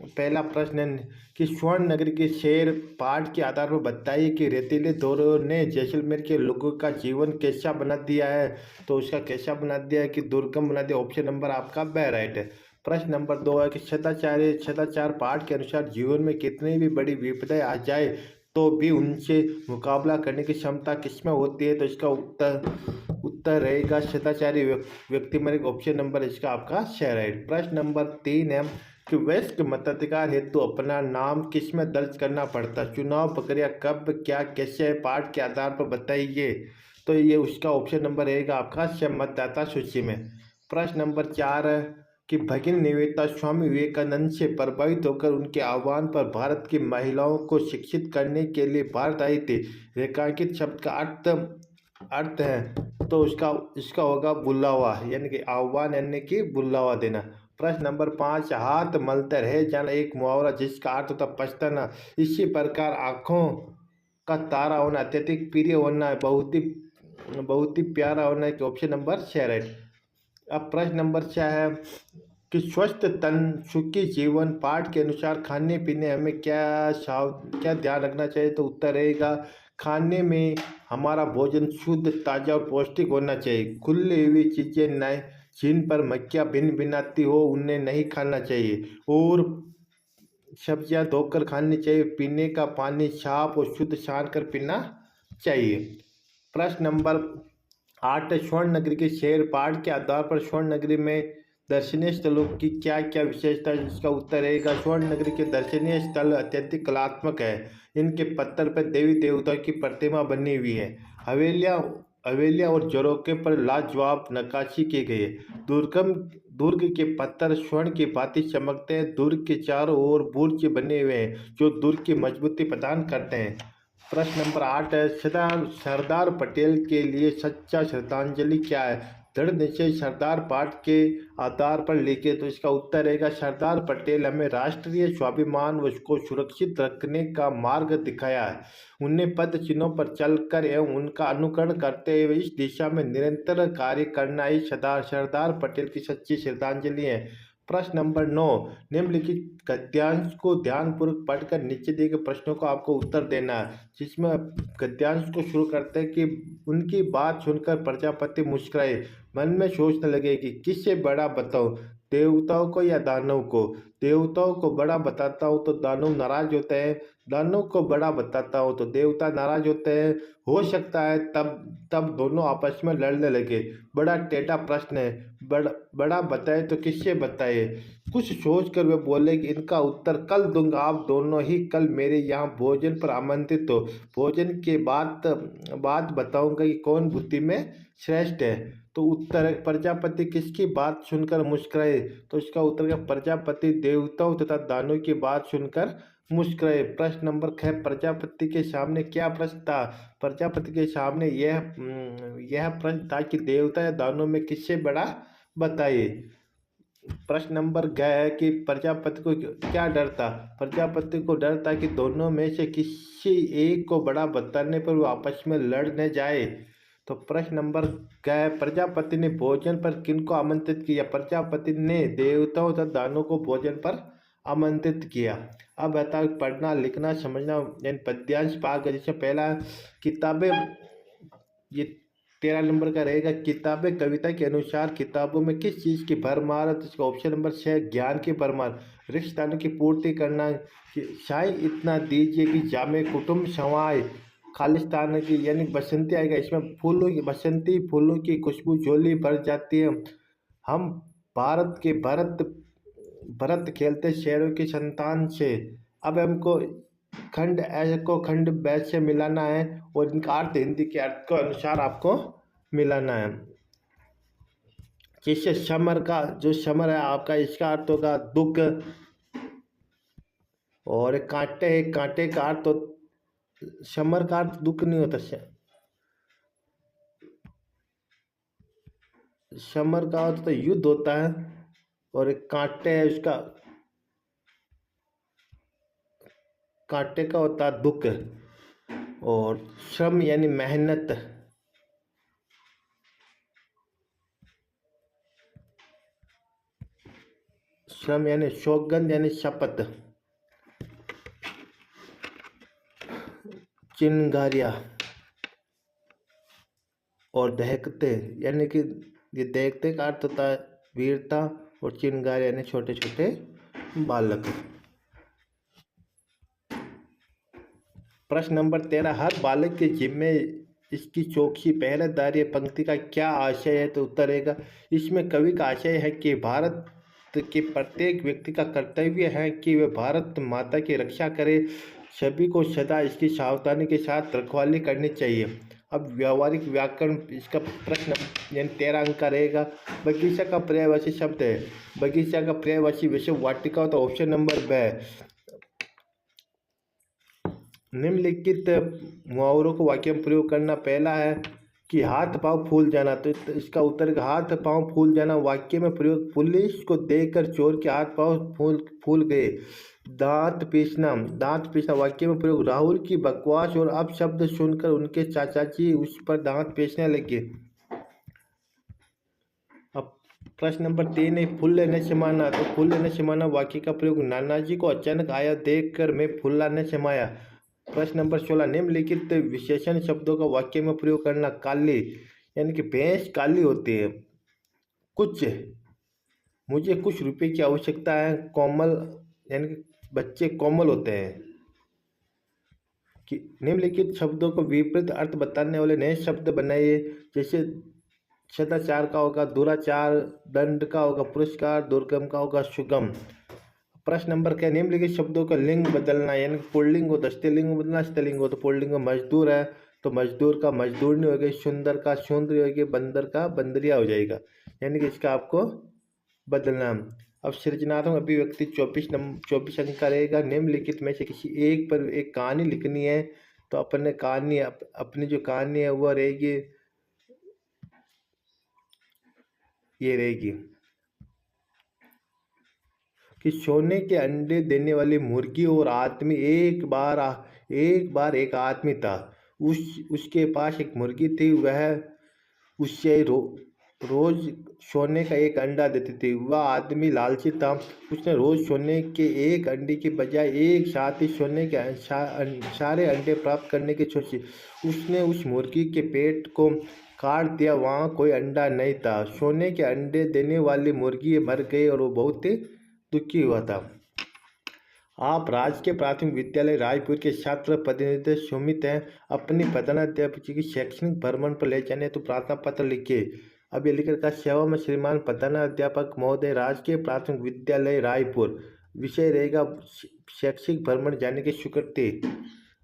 पहला प्रश्न है कि स्वर्ण नगरी के शेर पाठ के आधार पर बताइए कि रेतीले दौरों ने जैसलमेर के लोगों का जीवन कैसा बना दिया है। तो उसका कैसा बना दिया है कि दुर्गम बना दिया। ऑप्शन नंबर आपका ब राइट है। प्रश्न नंबर 2 है कि सदाचार पाठ के अनुसार जीवन में कितनी भी बड़ी विपदाएं आ जाए तो भी उनसे मुकाबला करने की क्षमता किसमें होती है। तो इसका उत्तर रहेगा सदाचारी व्यक्ति में। ऑप्शन नंबर इसका आपका श राइट। प्रश्न नंबर 3 है कि वयस्क मताधिकार हेतु अपना नाम किसमें दर्ज करना पड़ता। चुनाव प्रक्रिया कब क्या कैसे है पाठ के आधार पर बताइए। तो ये उसका ऑप्शन नंबर रहेगा आपका श मतदाता सूची में। प्रश्न नंबर 4 है कि भगिनी निवेदिता स्वामी विवेकानंद से प्रभावित होकर उनके आह्वान पर भारत की महिलाओं को शिक्षित करने के लिए भारत आई थी। रेखांकित शब्द का अर्थ है तो इसका होगा बुलावा, यानी कि आह्वान यानी कि बुलावा देना। प्रश्न नंबर 5 हाथ मलते रह जाना एक मुहावरा जिसका अर्थ होता पछताना। इसी प्रकार आँखों का तारा होना, अत्यधिक प्रिय होना, बहुत ही प्यारा होना कि ऑप्शन नंबर 6 राइट। अब प्रश्न नंबर 6 है कि स्वस्थ तन सुखी जीवन पाठ के अनुसार खाने पीने हमें क्या ध्यान रखना चाहिए। तो उत्तर रहेगा खाने में हमारा भोजन शुद्ध ताज़ा और पौष्टिक होना चाहिए। खुली हुई चीज़ें न जिन पर मक्खियाँ भिन भिनाती हो उन्हें नहीं खाना चाहिए और सब्जियां धोकर खानी चाहिए। पीने का पानी साफ और शुद्ध छान कर पीना चाहिए। प्रश्न नंबर 8 स्वर्ण नगरी के शहर पाठ के आधार पर स्वर्ण नगरी में दर्शनीय स्थलों की क्या क्या विशेषता है। इसका उत्तर रहेगा स्वर्ण नगरी के दर्शनीय स्थल अत्यधिक कलात्मक है। इनके पत्थर पर देवी देवताओं की प्रतिमा बनी हुई है। हवेलियाँ और झरोखे पर लाजवाब नक्काशी की गई है। दुर्ग के पत्थर स्वर्ण की भांति चमकते हैं। दुर्ग के चारों ओर बुर्ज बने हुए हैं जो दुर्ग की मजबूती प्रदान करते हैं। प्रश्न नंबर 8 है सरदार पटेल के लिए सच्चा श्रद्धांजलि क्या है। दृढ़ निश्चय सरदार पाठ के आधार पर लिखे। तो इसका उत्तर रहेगा सरदार पटेल हमें राष्ट्रीय स्वाभिमान को सुरक्षित रखने का मार्ग दिखाया है। उन्हें पद चिन्हों पर चलकर एवं उनका अनुकरण करते हुए इस दिशा में निरंतर कार्य करना ही सरदार पटेल की सच्ची श्रद्धांजलि है। प्रश्न नंबर 9 निम्नलिखित गद्यांश को ध्यानपूर्वक पढ़कर नीचे दिए गए प्रश्नों का आपको उत्तर देना है। जिसमें गद्यांश को शुरू करते हैं कि उनकी बात सुनकर प्रजापति मुस्कुराए, मन में सोचने लगे कि किससे बड़ा बताऊं, देवताओं को या दानव को। देवताओं को बड़ा बताता हूँ तो दानव नाराज होते हैं, दानव को बड़ा बताता हूँ तो देवता नाराज होते हैं। हो सकता है तब दोनों आपस में लड़ने लगे। बड़ा टेढ़ा प्रश्न है, बड़ा बताए तो किससे बताए। कुछ सोच कर वे बोले कि इनका उत्तर कल दूंगा, आप दोनों ही कल मेरे यहाँ भोजन पर आमंत्रित हो। भोजन के बाद बताऊंगा कि कौन बुद्धि में श्रेष्ठ है। तो उत्तर प्रजापति किसकी बात सुनकर मुस्कुराए। तो इसका उत्तर है प्रजापति देवताओं तथा दानवों की बात सुनकर मुस्कुराए। प्रश्न नंबर 6 प्रजापति के सामने क्या प्रश्न था। प्रजापति के सामने यह प्रश्न था कि देवता या दानव में किससे बड़ा बताइए। प्रश्न नंबर 6 है कि प्रजापति को क्या डर था। प्रजापति को डर था कि दोनों में से किसी एक को बड़ा बताने पर वो आपस में लड़ न जाए। तो प्रश्न नंबर 6 प्रजापति ने भोजन पर किनको आमंत्रित किया। प्रजापति ने देवताओं तथा दानवों को भोजन पर आमंत्रित किया। अब बता पढ़ना लिखना समझना यानी पद्यांश भाग। जैसे पहला किताबें, ये 13 नंबर का रहेगा। किताबें कविता के अनुसार किताबों में किस चीज़ की भरमार है। तो इसका ऑप्शन नंबर 6 ज्ञान की भरमार, रिश्तेदारों की पूर्ति करना। शाही इतना दीजिए कि जामे कुटुंब संवाए, खालिस्तान की यानी बसंती आएगा। इसमें बसंती फूलों की खुशबू झोली भर जाती है। हम भारत के भरत खेलते शहरों की संतान से। अब हमको खंड ऐ को खंड बैच से मिलाना है और इनका अर्थ हिंदी के अर्थ के अनुसार आपको मिलाना है। जिससे समर है आपका, इसका अर्थ होगा दुख। और कांटे का अर्थ तो समर का अर्थ दुख नहीं होता। समर का अर्थ तो युद्ध होता है और एक कांटे है, उसका कांटे का होता है दुख। और श्रम यानी मेहनत, श्रम यानी सौगंध यानी शपथ, चिनगारिया और दहकते यानी कि ये दहकते का अर्थ होता है वीरता, और चिनगार यानी छोटे छोटे बालक। प्रश्न नंबर 13, हर बालक के जिम्मे इसकी चौकसी पहरेदारी पंक्ति का क्या आशय है? तो उत्तर रहेगा इसमें कवि का आशय है कि भारत के प्रत्येक व्यक्ति का कर्तव्य है कि वह भारत माता की रक्षा करे, सभी को सदा इसकी सावधानी के साथ रखवाली करनी चाहिए। अब व्यावहारिक व्याकरण इसका प्रश्न यानी 13 अंक का रहेगा। बगीचा का पर्यायवाची शब्द है, बगीचा का पर्यायवाची विषय वाटिका, तो ऑप्शन नंबर ब। निम्नलिखित मुहावरों को वाक्य में प्रयोग करना। पहला है कि हाथ पांव फूल जाना, तो इसका उत्तर हाथ पांव फूल जाना वाक्य में प्रयोग। पुलिस को देखकर चोर के हाथ पांव फूल गए। दांत पीसना वाक्य में प्रयोग। राहुल की बकवास और अपशब्द सुनकर उनके चाचा जी उस पर दांत पीसने लगे। अब प्रश्न नंबर 3 है फुल्ले न समाना, तो फुल्ले न समाना वाक्य का प्रयोग। नाना जी को अचानक आया देखकर मैं फुल्ला न समाया। प्रश्न नंबर 16, निम्नलिखित विशेषण शब्दों का वाक्य में प्रयोग करना। काली यानी कि भैंस काली होती है। कुछ मुझे कुछ रुपए की आवश्यकता है। कोमल यानी कि बच्चे कोमल होते हैं। कि निम्नलिखित शब्दों को विपरीत अर्थ बताने वाले नए शब्द बनाइए। जैसे सदाचार का होगा दुराचार, दंड का होगा पुरस्कार, दुर्गम का होगा सुगम। प्रश्न नंबर क्या, निम्नलिखित शब्दों का लिंग बदलना, यानी पुल्लिंग हो तो स्त्रीलिंग में बदलना, स्त्रीलिंग हो तो पुल्लिंग में। मजदूर है तो मजदूर का मजदूरनी हो गई, सुंदर का सुंदरी होगी, बंदर का बंदरिया हो जाएगा, यानी कि इसका आपको बदलना। अब सृजनात्मक अभिव्यक्ति 24 अंक का रहेगा। निम्नलिखित में से किसी एक पर एक कहानी लिखनी है, तो अपने कहानी अपनी जो कहानी है वह रहेगी, ये रहेगी कि सोने के अंडे देने वाली मुर्गी और आदमी। एक बार एक आदमी था, उसके पास एक मुर्गी थी, वह उससे रोज सोने का एक अंडा देती थी। वह आदमी लालची था, उसने रोज सोने के एक अंडे के बजाय एक साथ ही सोने के सारे अंडे प्राप्त करने की सोची। उसने उस मुर्गी के पेट को काट दिया, वहाँ कोई अंडा नहीं था। सोने के अंडे देने वाली मुर्गी मर गई और वो बहुत ही दुखी हुआ था। आप राजकीय प्राथमिक विद्यालय रायपुर के छात्र प्रतिनिधि सुमित हैं। अपनी प्रधानाध्यापक की शैक्षणिक भ्रमण पर ले जाने तो प्रार्थना पत्र लिखिए। अब ये लिखकर का सेवा में श्रीमान प्रधानाध्यापक महोदय, राजकीय प्राथमिक विद्यालय रायपुर। विषय रहेगा शैक्षिक भ्रमण जाने की स्वीकृति।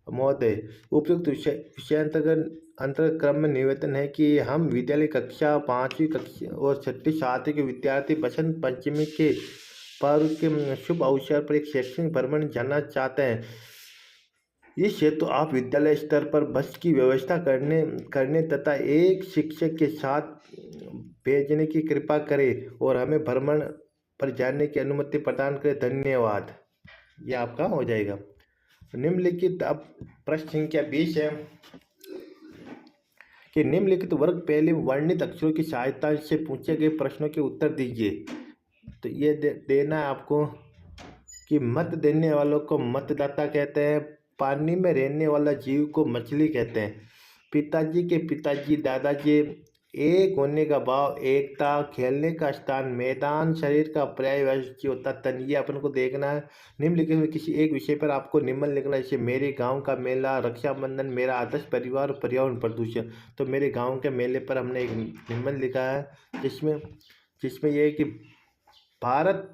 महोदय, उपयुक्त अंतर्गत क्रम में निवेदन है कि हम विद्यालय कक्षा 5वीं कक्षा और 6ठी 7वीं के विद्यार्थी बसंत पंचमी के पर्व के शुभ अवसर पर एक शैक्षणिक भ्रमण जाना चाहते हैं। इस हेतु आप विद्यालय स्तर पर बस की व्यवस्था करने तथा एक शिक्षक के साथ भेजने की कृपा करें और हमें भ्रमण पर जाने की अनुमति प्रदान करें। धन्यवाद। यह आपका हो जाएगा। निम्नलिखित अब प्रश्न संख्या 20 है कि निम्नलिखित वर्ग पहले वर्णित अक्षरों की सहायता से पूछे गए प्रश्नों के उत्तर दीजिए। तो ये देना है आपको कि मत देने वालों को मतदाता कहते हैं, पानी में रहने वाला जीव को मछली कहते हैं, पिताजी के पिताजी दादाजी, एक होने का भाव एकता, खेलने का स्थान मैदान, शरीर का पर्यायवाची होता तन। ये अपन को देखना है। निम्नलिखित में किसी एक विषय पर आपको निम्न लिखना है, जैसे मेरे गांव का मेला, रक्षाबंधन, मेरा आदर्श परिवार, पर्यावरण प्रदूषण। तो मेरे गांव के मेले पर हमने एक निम्न लिखा है, जिसमें यह है कि भारत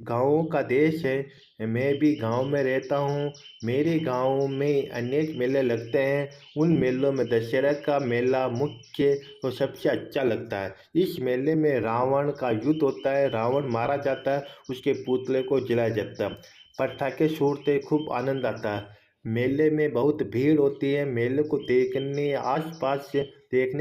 गाँवों का देश है, मैं भी गांव में रहता हूँ। मेरे गांव में अनेक मेले लगते हैं, उन मेलों में दशहरा का मेला मुख्य और सबसे अच्छा लगता है। इस मेले में रावण का युद्ध होता है, रावण मारा जाता है, उसके पुतले को जलाया जाता है, पटाखे छूटते खूब आनंद आता है। मेले में बहुत भीड़ होती है। मेले को देखने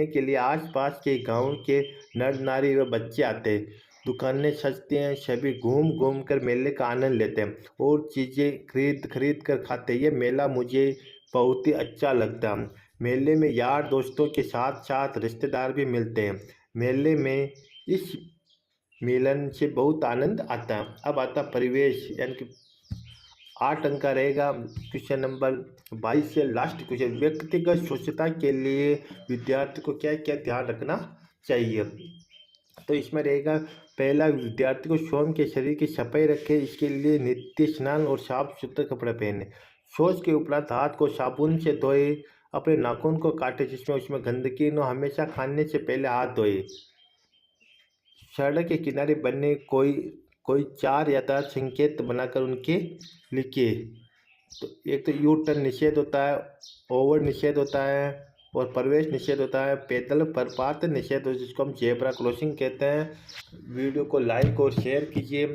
के लिए आसपास के गाँव के नर नारी व बच्चे आते हैं। दुकानें सजती हैं, सभी घूम घूम कर मेले का आनंद लेते हैं और चीज़ें खरीद कर खाते हैं। ये मेला मुझे बहुत ही अच्छा लगता है। मेले में यार दोस्तों के साथ साथ रिश्तेदार भी मिलते हैं। मेले में इस मिलन से बहुत आनंद आता है। अब आता परिवेश, यानी कि 8 अंक का रहेगा। क्वेश्चन नंबर 22 से लास्ट क्वेश्चन, व्यक्तिगत स्वच्छता के लिए विद्यार्थी को क्या क्या ध्यान रखना चाहिए। तो इसमें रहेगा, पहला, विद्यार्थी को स्वयं के शरीर की सफाई रखें, इसके लिए नित्य स्नान और साफ सुथरे कपड़े पहने। शौच के उपरांत हाथ को साबुन से धोए, अपने नाखून को काटे जिसमें उसमें गंदगी न, हमेशा खाने से पहले हाथ धोए। सड़क के किनारे बने कोई 4 यातायात संकेत बनाकर उनके लिखिए। तो एक तो यू टर्न निषेध होता है, ओवर निषेध होता है और प्रवेश निषेध होता है, पैदल प्रपात निषेध हो जिसको हम जेब्रा क्रॉसिंग कहते हैं। वीडियो को लाइक और शेयर कीजिए।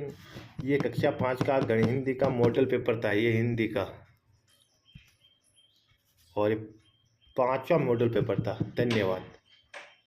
ये कक्षा 5 का हिंदी का मॉडल पेपर था, ये हिंदी का, और 5वां मॉडल पेपर था। धन्यवाद।